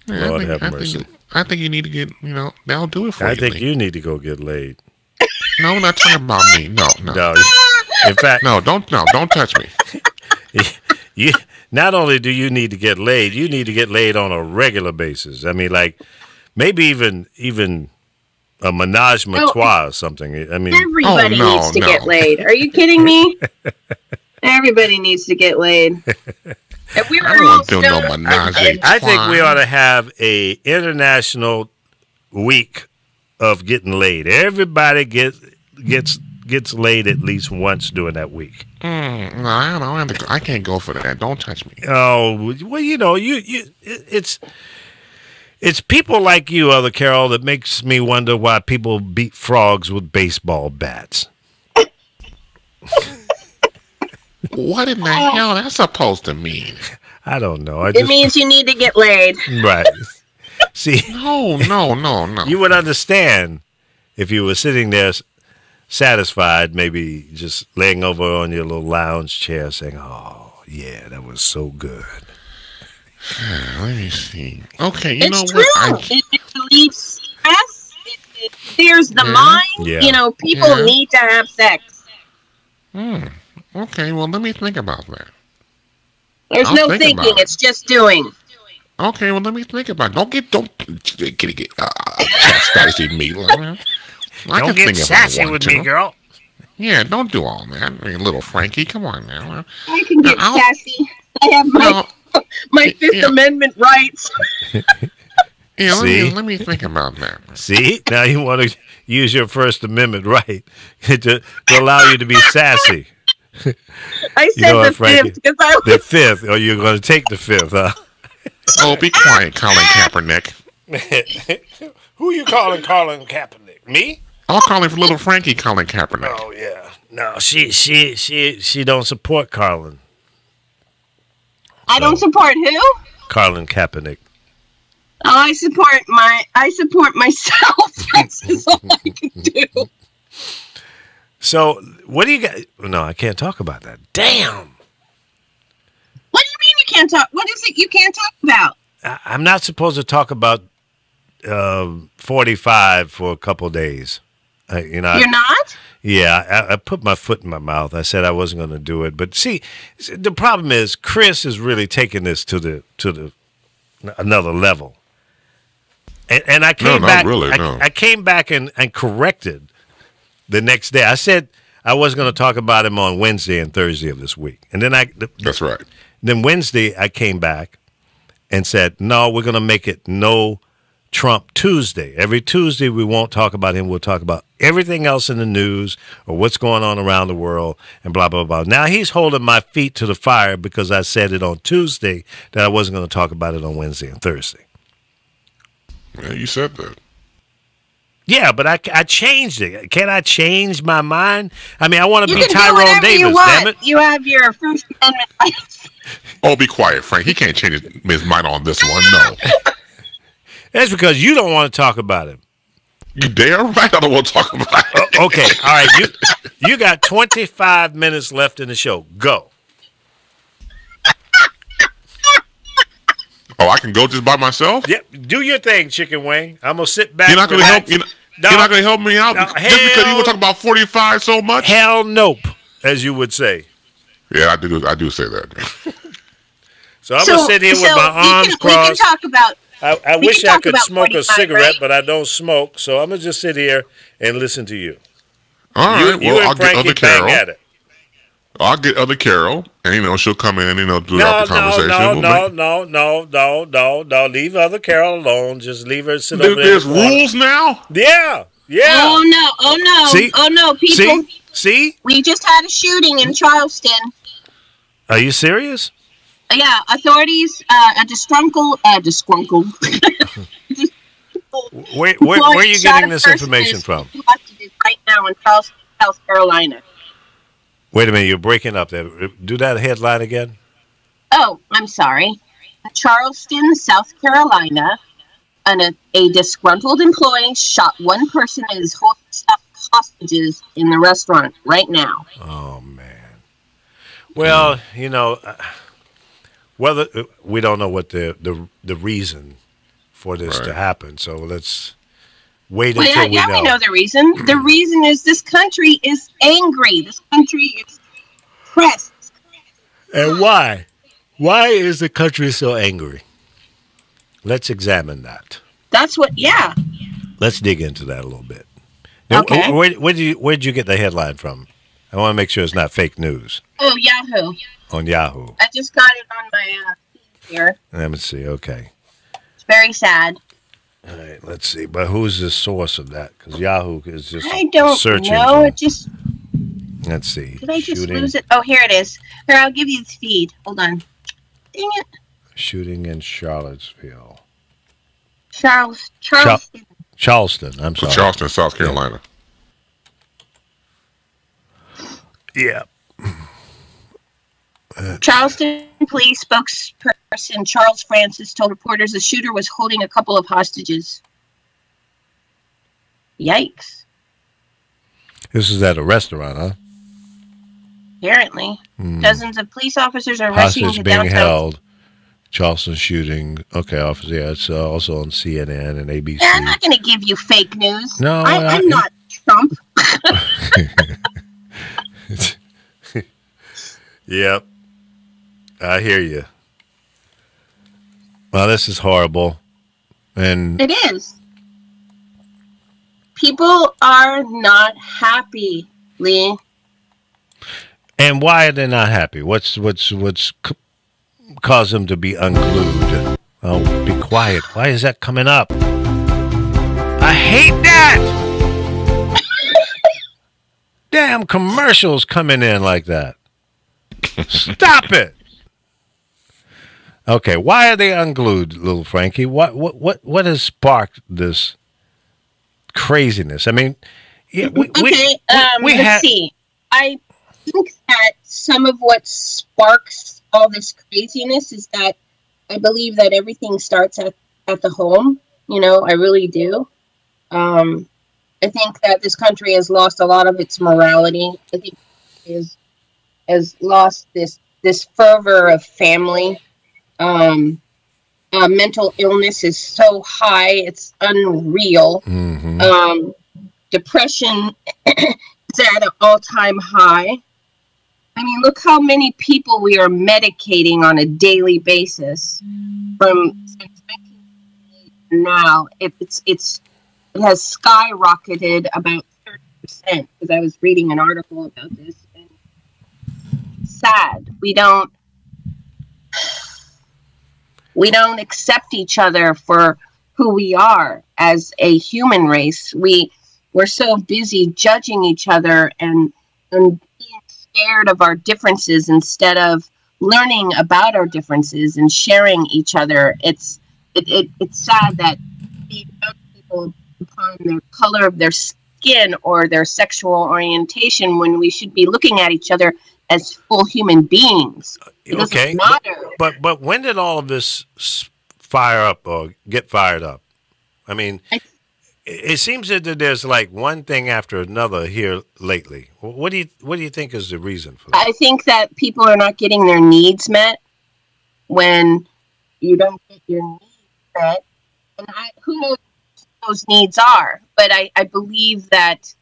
Yeah,
Lord have mercy.
I think you need to get. That'll do it for you.
I think you need to go get laid.
No, we're not talking about me. No.
In fact,
don't touch me.
You not only do you need to get laid, you need to get laid on a regular basis. I mean, like maybe even a menage a trois or something. I mean,
everybody needs to get laid. Are you kidding me? Everybody needs to get laid. If we were all
I think we ought to have a international week of getting laid. Everybody gets laid at least once during that week.
No, I can't go for that. Don't touch me.
Oh, well, it's people like you, Other Carol, that makes me wonder why people beat frogs with baseball bats.
What in the hell that's supposed to mean?
I don't know.
It means you need to get laid.
Right. See?
No.
You would understand if you were sitting there satisfied, maybe just laying over on your little lounge chair saying, "Oh, yeah, that was so good."
Let me see. Okay, you
It's
know
true.
what?
It relieves stress. It clears the mind.
Yeah.
You know, people need to have sex.
Okay, well, let me think about that.
There's
I'll
no
think
thinking.
about it.
It's just doing.
Okay, well, let me think about it. Don't get chastising me. I
Don't
can
get
think if I
sassy
want
with
to.
me, girl.
Yeah, don't do all that. I mean, little Frankie, come on now.
I can get
I'll-
sassy. I have my Fifth
Yeah.
Amendment rights.
Yeah,
See?
let me think about that.
See, now you want to use your First Amendment right to allow you to be sassy.
I
You
said
know
the
what, Frankie?
fifth because I
The
was.
fifth, or you're going to take the fifth, huh?
Oh, be quiet, Colin Kaepernick.
Who you calling Colin Kaepernick? Me?
I'll call him for little Frankie, Colin Kaepernick.
Oh yeah. No, she don't support Colin.
I don't support who?
Colin Kaepernick.
Oh, I support myself. That's all I can do.
So what do you got? No, I can't talk about that. Damn.
What do you mean you can't talk? What is it you can't talk about?
I'm not supposed to talk about 45 for a couple days.
You're not?
Yeah, I put my foot in my mouth. I said I wasn't going to do it, but see, the problem is Chris is really taking this to the another level. And I came
not
back.
really, no.
I came back and corrected the next day. I said I was going to talk about him on Wednesday and Thursday of this week, and then
That's right.
Then Wednesday I came back and said, no, we're going to make it no Trump Tuesday. Every Tuesday we won't talk about him. We'll talk about everything else in the news or what's going on around the world and blah, blah, blah. Now he's holding my feet to the fire because I said it on Tuesday that I wasn't going to talk about it on Wednesday and Thursday.
Yeah, you said that.
Yeah, but I changed it. Can't I change my mind? I mean, I want to
You
be
can do
Tyrone
whatever
Davis,
you
damn
want.
it.
You have your First Amendment rights.
Oh, be quiet, Frank. He can't change his mind on this one. No.
That's because you don't want to talk about him.
You damn right I don't want to talk about it.
Okay, all right. You got 25 minutes left in the show. Go.
Oh, I can go just by myself?
Yep, do your thing, Chicken Wing. I'm gonna sit back.
You're not going to help.
relax.
You're not going to help me out
No,
just because you
hell-
want to talk about 45 so much.
Hell nope, as you would say.
Yeah, I do say that.
So I'm gonna sit here with my arms
We can
crossed.
talk about.
I
we
wish
can
I
talk
could
about
smoke a
45,
cigarette,
right?
but I don't smoke. So I'm gonna just sit here and listen to you.
All right.
You
Well,
and
I'll get
Frankie
other
bang
Carol.
at it.
I'll get other Carol, and she'll come in, and throughout the conversation.
No. Leave other Carol alone. Just leave her sit over there.
There's rules now.
Yeah.
Oh no!
See?
Oh no! People,
See?
we just had a shooting in Charleston.
Are you serious?
Yeah, authorities, a disgruntled.
Where are you getting this information from?
Right now in Charleston, South Carolina.
Wait a minute, you're breaking up there. Do that headline again.
Oh, I'm sorry. Charleston, South Carolina, a disgruntled employee shot one person and is holding hostages in the restaurant right now.
Oh man. Well, whether we don't know what the reason for this to happen, so let's wait until we know.
We know the reason. The reason is this country is angry. This country is pressed.
And why? Why is the country so angry? Let's examine that.
That's what. Yeah.
Let's dig into that a little bit. Now,
Okay.
Where'd you get the headline from? I want to make sure it's not fake news
Oh, Yahoo.
on Yahoo.
I just got it on my feed here.
Let me see. Okay.
It's very sad.
All right. Let's see. But who's the source of that? Because Yahoo is just
I don't
a search
know.
engine.
It just.
Let's see.
Did I just lose it? Oh, here it is. Here, I'll give you the feed. Hold on. Dang it.
Shooting in Charlottesville.
Charleston.
Charleston. I'm sorry.
Charleston, South Carolina.
Yeah.
Charleston police spokesperson Charles Francis told reporters the shooter was holding a couple of hostages. Yikes.
This is at a restaurant, huh?
Apparently. Dozens of police officers are rushing
Hostage
to
being
downtown.
held. Charleston shooting. Okay, officer. Yeah, it's also on CNN and ABC.
Yeah, I'm not going to give you fake news.
No,
I'm not Trump.
Yep. I hear you. Well, this is horrible. And
It is. People are not happy, Lee.
And why are they not happy? What's caused them to be unglued? Oh, be quiet. Why is that coming up? I hate that! Damn commercials coming in like that. Stop it! Okay, why are they unglued, little Frankie? What has sparked this craziness? I mean, yeah,
let's see. I think that some of what sparks all this craziness is that I believe that everything starts at the home. You know, I really do. I think that this country has lost a lot of its morality. I think it has lost this fervor of family. Mental illness is so high, it's unreal.
Mm-hmm.
Depression is at an all-time high. I mean, look how many people we are medicating on a daily basis. Since 1998 now, it has skyrocketed about 30%. Because I was reading an article about this, and it's sad. We don't accept each other for who we are as a human race. We're so busy judging each other and being scared of our differences instead of learning about our differences and sharing each other. It's sad that we judge people upon the color of their skin or their sexual orientation when we should be looking at each other as full human beings. It doesn't matter.
But when did all of this fire up or get fired up? I mean, it seems that there's like one thing after another here lately. What do you think is the reason for that?
I think that people are not getting their needs met. When you don't get your needs met, and who knows what those needs are? But I believe that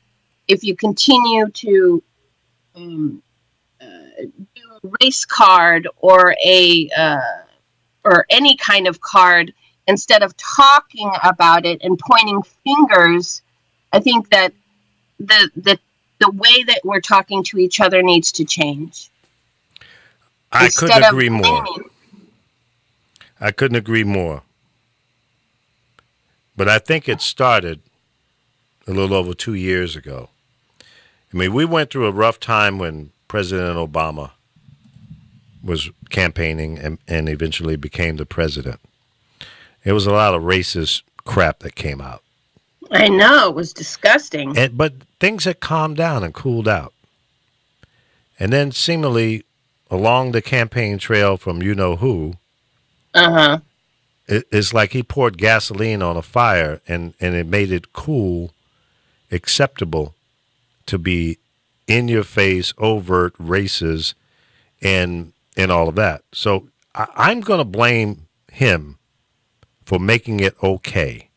if you continue to do a race card or or any kind of card, instead of talking about it and pointing fingers, I think that the way that we're talking to each other needs to change.
I couldn't agree more. I couldn't agree more. But I think it started a little over 2 years ago. I mean, we went through a rough time when President Obama was campaigning and eventually became the president. It was a lot of racist crap that came out.
I know, it was disgusting.
But things had calmed down and cooled out. And then seemingly along the campaign trail from you-know-who, it's like he poured gasoline on a fire and it made it cool, acceptable to be in-your-face, overt, racist, and all of that. So I'm going to blame him for making it okay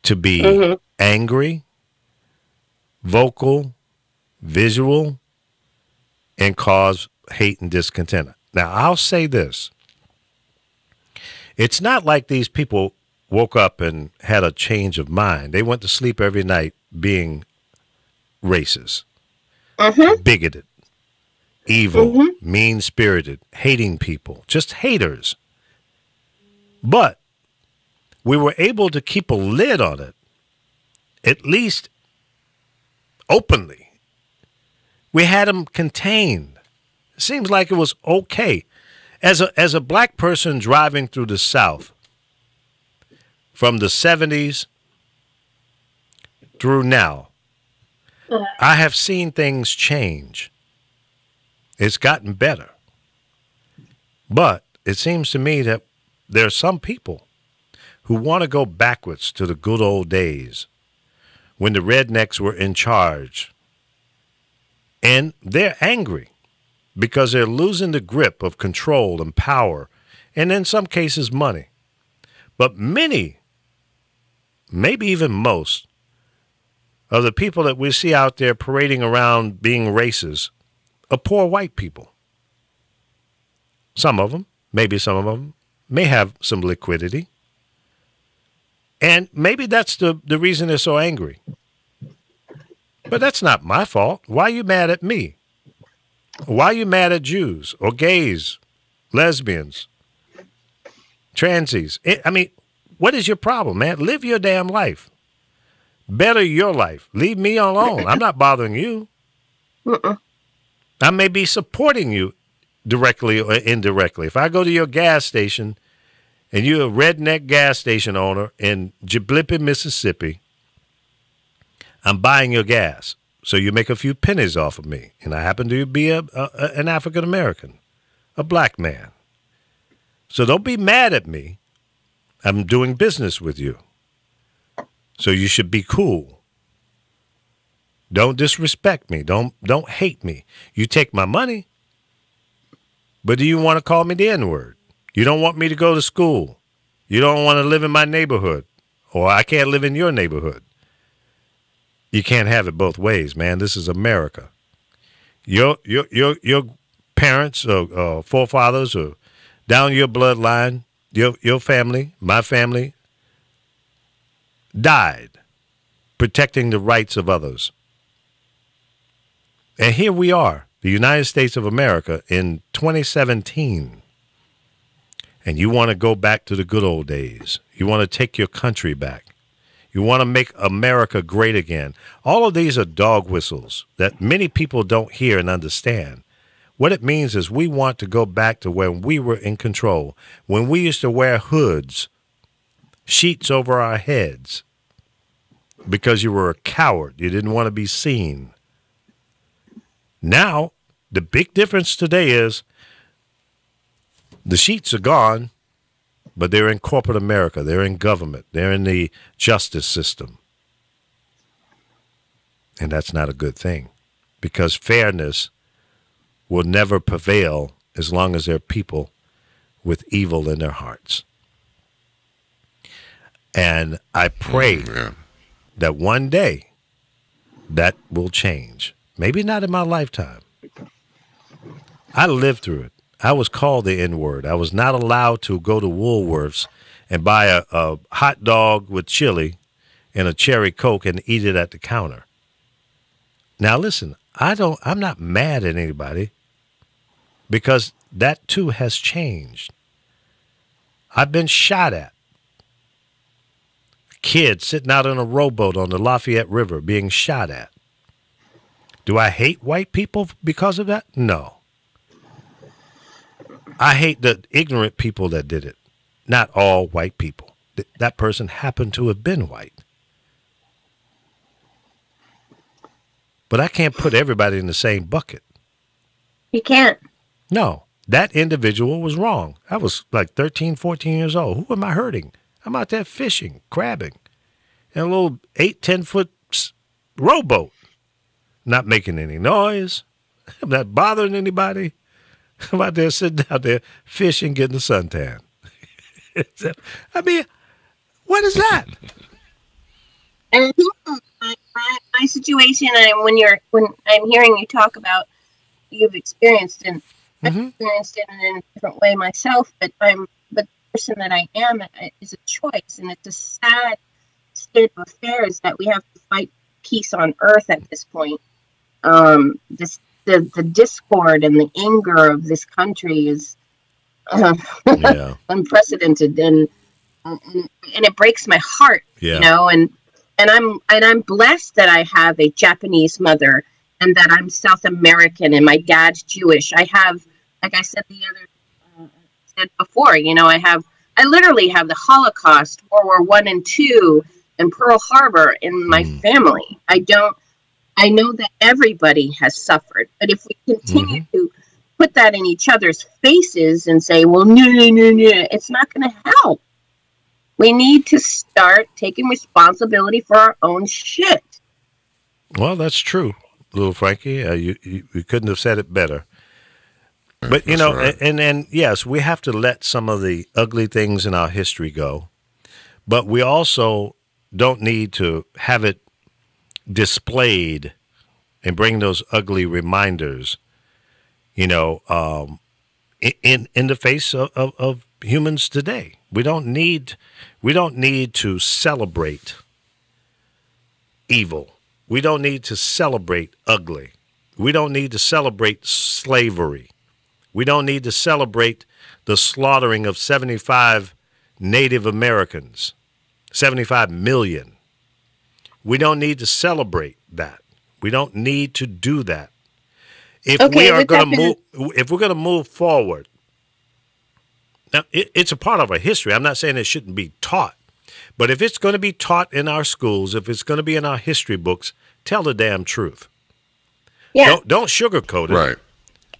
to be angry, vocal, visual, and cause hate and discontent. Now, I'll say this. It's not like these people woke up and had a change of mind. They went to sleep every night being racist, bigoted, evil, mean-spirited, hating people, just haters. But we were able to keep a lid on it, at least openly. We had them contained. It seems like it was okay. As a black person driving through the South from the 70s through now, I have seen things change. It's gotten better. But it seems to me that there are some people who want to go backwards to the good old days when the rednecks were in charge. And they're angry because they're losing the grip of control and power, and in some cases, money. But many, maybe even most, of the people that we see out there parading around being racist are poor white people. Some of them, maybe some of them, may have some liquidity. And maybe that's the reason they're so angry. But that's not my fault. Why are you mad at me? Why are you mad at Jews or gays, lesbians, transies? I mean, what is your problem, man? Live your damn life. Better your life. Leave me alone. I'm not bothering you. I may be supporting you directly or indirectly. If I go to your gas station and you're a redneck gas station owner in Jiblipi, Mississippi, I'm buying your gas. So you make a few pennies off of me. And I happen to be an African American, a black man. So don't be mad at me. I'm doing business with you. So you should be cool. Don't disrespect me. Don't hate me. You take my money, but do you want to call me the N-word? You don't want me to go to school. You don't want to live in my neighborhood, or I can't live in your neighborhood. You can't have it both ways, man. This is America. Your parents or forefathers or down your bloodline, your family, my family, died protecting the rights of others. And here we are, the United States of America in 2017. And you want to go back to the good old days. You want to take your country back. You want to make America great again. All of these are dog whistles that many people don't hear and understand. What it means is we want to go back to when we were in control, when we used to wear hoods, sheets over our heads, because you were a coward. You didn't want to be seen. Now, the big difference today is the sheets are gone, but they're in corporate America. They're in government. They're in the justice system. And that's not a good thing, because fairness will never prevail as long as there are people with evil in their hearts. And I pray that one day that will change. Maybe not in my lifetime. I lived through it. I was called the N-word. I was not allowed to go to Woolworths and buy a hot dog with chili and a cherry Coke and eat it at the counter. Now listen, I'm not mad at anybody, because that too has changed. I've been shot at. A kid sitting out on a rowboat on the Lafayette River being shot at. Do I hate white people because of that? No. I hate the ignorant people that did it. Not all white people. That person happened to have been white. But I can't put everybody in the same bucket. You
can't. No.
That individual was wrong. I was like 13, 14 years old. Who am I hurting? I'm out there fishing, crabbing, in a little 8-10-foot rowboat. Not making any noise. I'm not bothering anybody. I'm out there sitting out there fishing, getting the suntan. I mean, what is that?
And my situation, when I'm hearing you talk about you've experienced, and I've experienced it in a different way myself, but the person that I am is a choice, and it's a sad state of affairs that we have to fight peace on earth at this point. The discord and the anger of this country is unprecedented, and it breaks my heart, you know. And I'm blessed that I have a Japanese mother, and that I'm South American, and my dad's Jewish. I have, like I said said before, you know, I literally have the Holocaust, World War I and II, and Pearl Harbor in my family. I know that everybody has suffered, but if we continue to put that in each other's faces and say, well, no, it's not going to help. We need to start taking responsibility for our own shit.
Well, that's true, little Frankie. You couldn't have said it better. But, you know, right. and yes, we have to let some of the ugly things in our history go. But we also don't need to have it displayed and bring those ugly reminders, you know, in the face of humans today. We don't need to celebrate evil. We don't need to celebrate ugly. We don't need to celebrate slavery. We don't need to celebrate the slaughtering of 75 Native Americans, 75 million. We don't need to celebrate that. We don't need to do that. If we're going to move forward, now it's a part of our history. I'm not saying it shouldn't be taught, but if it's going to be taught in our schools, if it's going to be in our history books, tell the damn truth. Yeah. Don't sugarcoat it.
Right.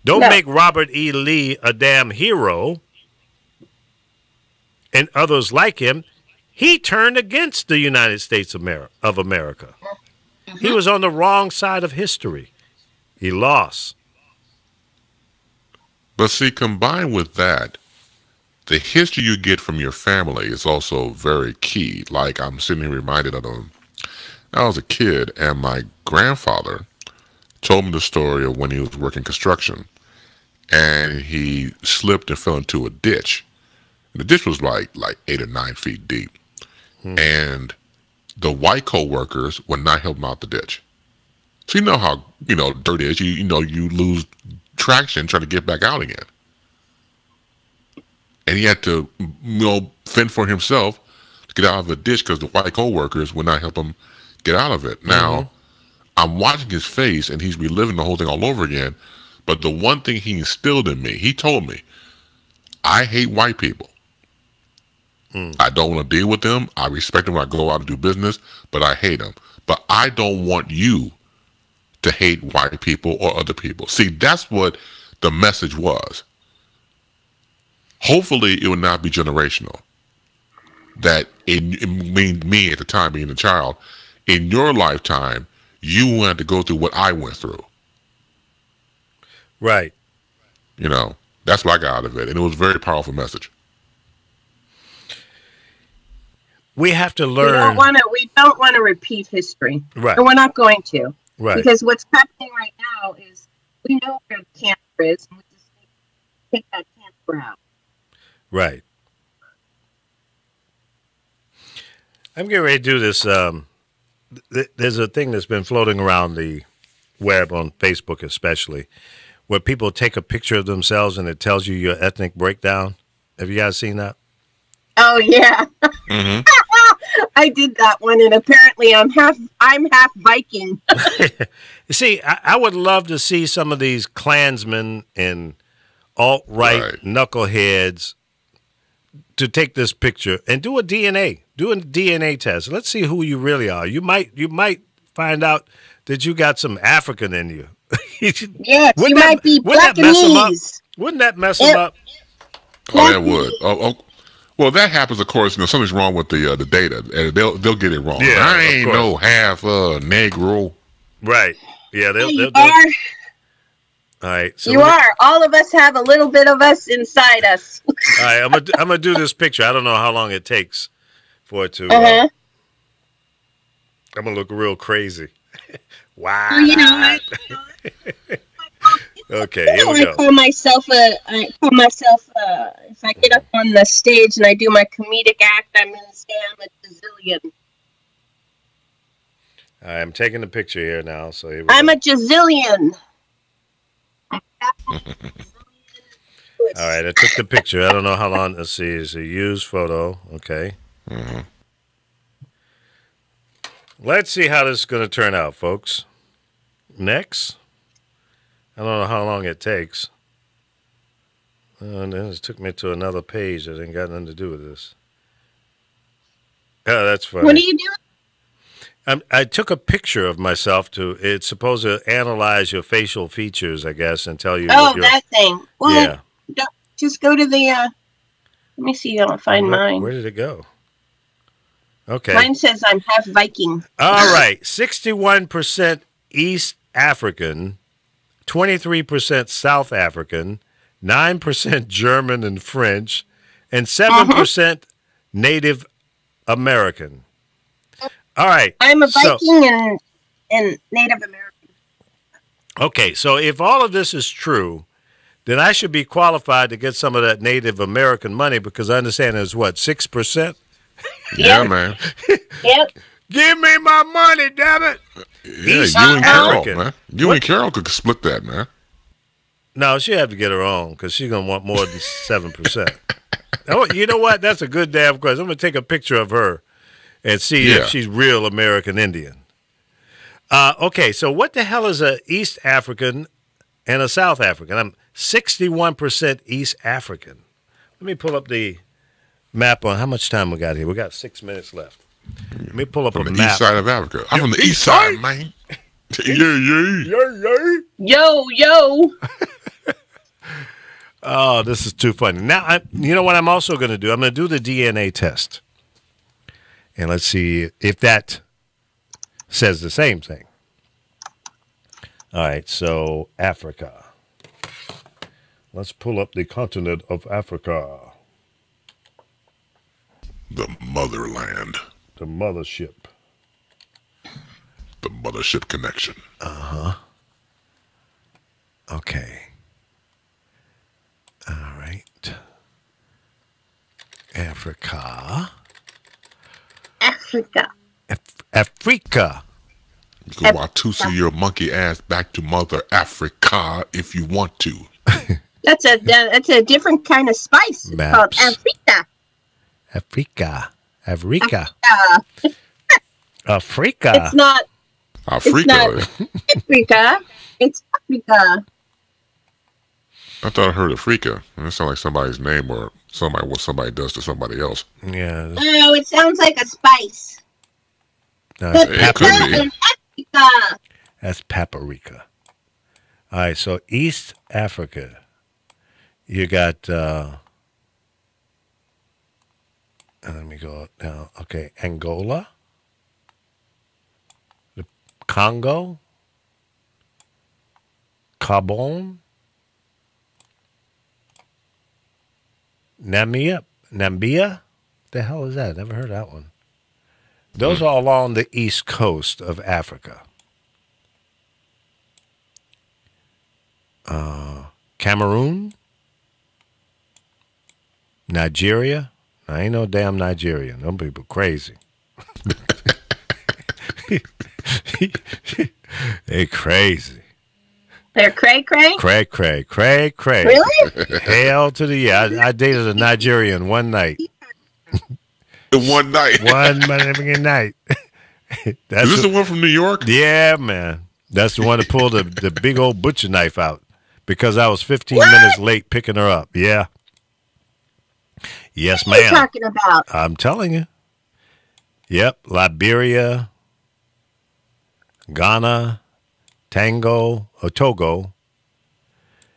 Don't make Robert E. Lee a damn hero and others like him. He turned against the United States of America. Mm-hmm. He was on the wrong side of history. He lost.
But see, combined with that, the history you get from your family is also very key. Like I'm sitting here reminded of I was a kid and my grandfather told me the story of when he was working construction and he slipped and fell into a ditch. The ditch was like 8 or 9 feet deep. And the white co-workers would not help him out the ditch. So you know how, dirt is. You lose traction trying to get back out again. And he had to, fend for himself to get out of the ditch because the white co-workers would not help him get out of it. Now, I'm watching his face and he's reliving the whole thing all over again. But the one thing he instilled in me, he told me, I hate white people. I don't want to deal with them. I respect them when I go out and do business, but I hate them. But I don't want you to hate white people or other people. See, that's what the message was. Hopefully, it would not be generational. That me at the time being a child, in your lifetime, you wanted to go through what I went through.
Right.
That's what I got out of it. And it was a very powerful message.
We have to learn.
We don't want to repeat history.
Right.
And we're not going to.
Right.
Because what's happening right now is we know where the cancer is, and we just need to take that cancer out.
Right. I'm getting ready to do this. There's a thing that's been floating around the web, on Facebook especially, where people take a picture of themselves and it tells you your ethnic breakdown. Have you guys seen that?
Oh, yeah.
Mm-hmm.
I did that one, and apparently I'm half Viking.
You see, I would love to see some of these Klansmen and alt-right knuckleheads to take this picture and do a DNA test. Let's see who you really are. You might find out that you got some African in you.
Yes, you might be Blackanese.
Wouldn't that mess them up?
Oh, that would. Oh. Well, that happens, of course. Something's wrong with the data, and they'll get it wrong.
Yeah,
I ain't no half Negro.
Right. Yeah, they'll.
You
are.
All
right. So
you are. All of us have a little bit of us inside us.
All right. I'm gonna do this picture. I don't know how long it takes for it to. I'm gonna look real crazy. Wow.
Well,
Okay, here we go.
I call myself if I get up on the stage and I do my comedic act, I'm going to say I'm a gazillion.
I'm taking the picture here now, so here we
I'm
go.
a gazillion.
All right, I took the picture. I don't know how long. Let's see. It's a used photo. Okay.
Mm-hmm.
Let's see how this is going to turn out, folks. Next. I don't know how long it takes. And then it took me to another page that ain't got nothing to do with this. Oh, that's funny.
What are you doing?
I took a picture of myself it's supposed to analyze your facial features, I guess, and tell you.
Oh, that thing. Well,
yeah.
Just go to the, let me see, I'll find mine.
Where did it go? Okay.
Mine says I'm half Viking.
All right. 61% East African, 23% South African, 9% German and French, and 7% Native American. All right.
I'm a Viking and Native American.
Okay, so if all of this is true, then I should be qualified to get some of that Native American money because I understand it's what, 6%?
Yeah, man.
Yep.
Give me my money, damn it!
Yeah,
East
you and Carol,
African.
man. You and Carol could split that, man.
No, she have to get her own because she's gonna want more than 7%. Oh, you know what? That's a good damn question. I'm gonna take a picture of her and see if she's real American Indian. Okay, so what the hell is a East African and a South African? I'm 61% East African. Let me pull up the map on how much time we got here. We got 6 minutes left. Let me pull up
From
a
the
map.
east side of Africa. I'm from the east side, man. Yeah.
Yo.
Oh, this is too funny. Now, you know what I'm also going to do? I'm going to do the DNA test. And let's see if that says the same thing. All right, so Africa. Let's pull up the continent of Africa.
The motherland.
The mothership.
The mothership connection.
Okay. All right. Africa. Africa.
You can Watusi your monkey ass back to Mother Africa if you want to.
That's a different kind of spice. It's called Africa.
Africa. Africa.
It's not
Africa.
Africa. It's Africa.
I thought I heard Africa. That sounds like somebody's name or what somebody does to somebody else.
Yeah.
Oh, it sounds like a spice.
No,
It could be.
Africa.
That's paprika. All right, so East Africa. You got, let me go down. Okay, Angola, the Congo, Gabon, Namibia. The hell is that? Never heard of that one. Those are along the east coast of Africa. Cameroon, Nigeria. I ain't no damn Nigerian. Them people crazy. They crazy.
They're cray-cray?
Cray.
Really?
Hell to the yeah. I dated a Nigerian one night.
One night.
One motherfucking night.
Is this the one from New York?
Yeah, man. That's the one that pulled the big old butcher knife out because I was 15 minutes late picking her up. Yeah. Yes,
What are you
ma'am.
talking about?
I'm telling you. Yep. Liberia, Ghana, Togo.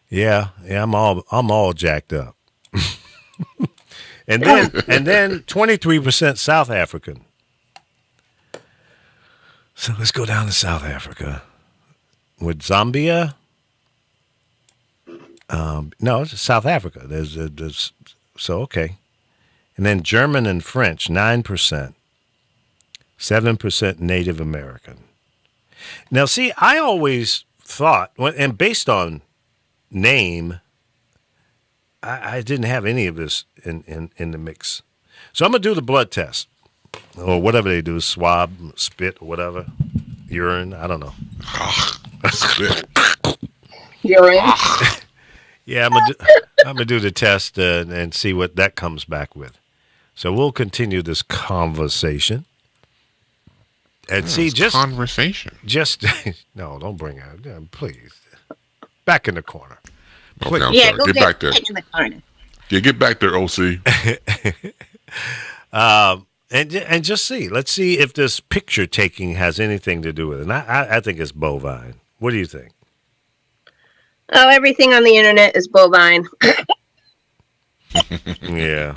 Yeah, I'm all jacked up. and then 23% South African. So let's go down to South Africa. With Zambia. No, it's South Africa. There's so okay. And then German and French, 9%. 7% Native American. Now, see, I always thought, and based on name, I didn't have any of this in the mix. So I'm going to do the blood test, or whatever they do, swab, spit, or whatever, urine, I don't know.
Spit.
Urine?
Yeah, I'm gonna do the test and see what that comes back with. So we'll continue this conversation. And see,
conversation.
No, don't bring it. Please, back in the corner.
Okay, I'm
Yeah,
sorry.
go
Get back there.
in the corner.
Yeah, get back there, OC.
And just see. Let's see if this picture taking has anything to do with it. And I think it's bovine. What do you think?
Oh, everything on the internet is bovine.
Yeah.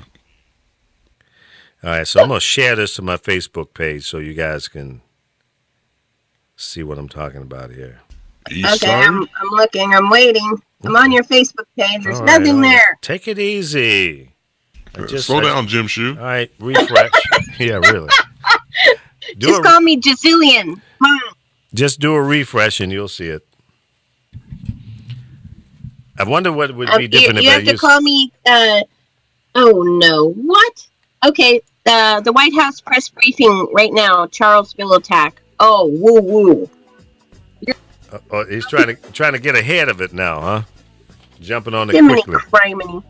All right, so I'm going to share this to my Facebook page so you guys can see what I'm talking about here.
Okay, I'm looking. I'm waiting. I'm on your Facebook page. There's nothing there.
Take it easy.
Slow down, Jim Shoe.
All right, refresh. Yeah, really.
Just call me Jazillion.
Just do a refresh and you'll see it. I wonder what would be different
you
about
have to call me. Oh no! What? Okay. The White House press briefing right now. Charlottesville attack. Oh, woo woo.
He's trying to get ahead of it now, huh? Jumping on it quickly.
Criminy.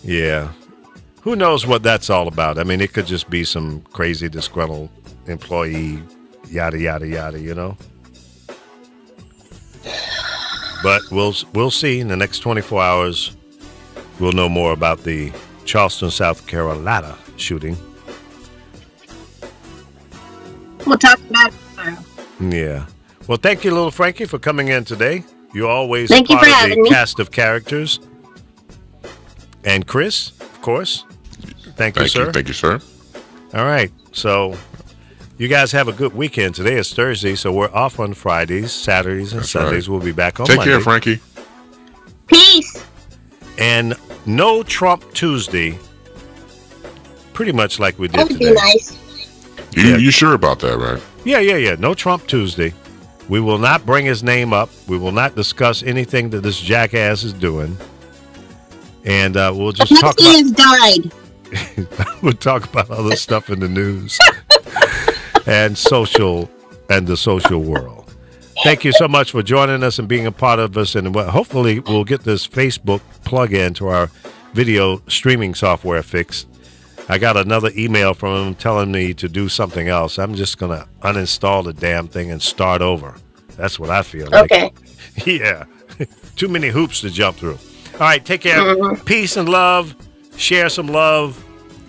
Yeah. Who knows what that's all about? I mean, it could just be some crazy disgruntled employee, yada yada yada. You know. But we'll see in the next 24 hours. We'll know more about the Charleston, South Carolina shooting.
We'll talk about it tomorrow.
Yeah. Well, thank you, little Frankie, for coming in today. You're always
part of the
cast of characters. And Chris, of course. Thank you, sir.
Thank you, sir.
All right. So you guys have a good weekend. Today is Thursday, so we're off on Fridays, Saturdays, and Sundays. Right. We'll be back on Monday.
Take care, Frankie.
Peace.
And no Trump Tuesday, pretty much like we did
today. That would be nice.
You sure about that, right?
Yeah. No Trump Tuesday. We will not bring his name up. We will not discuss anything that this jackass is doing. And we'll just talk about...
He has died.
We'll talk about other stuff in the news and the social world. Thank you so much for joining us and being a part of us. And hopefully we'll get this Facebook plug-in to our video streaming software fixed. I got another email from him telling me to do something else. I'm just going to uninstall the damn thing and start over. That's what I feel like.
Okay.
Yeah. Too many hoops to jump through. All right, take care. Mm-hmm. Peace and love. Share some love.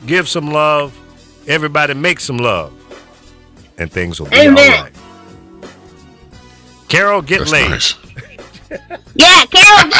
Give some love. Everybody make some love. And things will be all right. Carol, get laid.
Nice.
Yeah, Carol.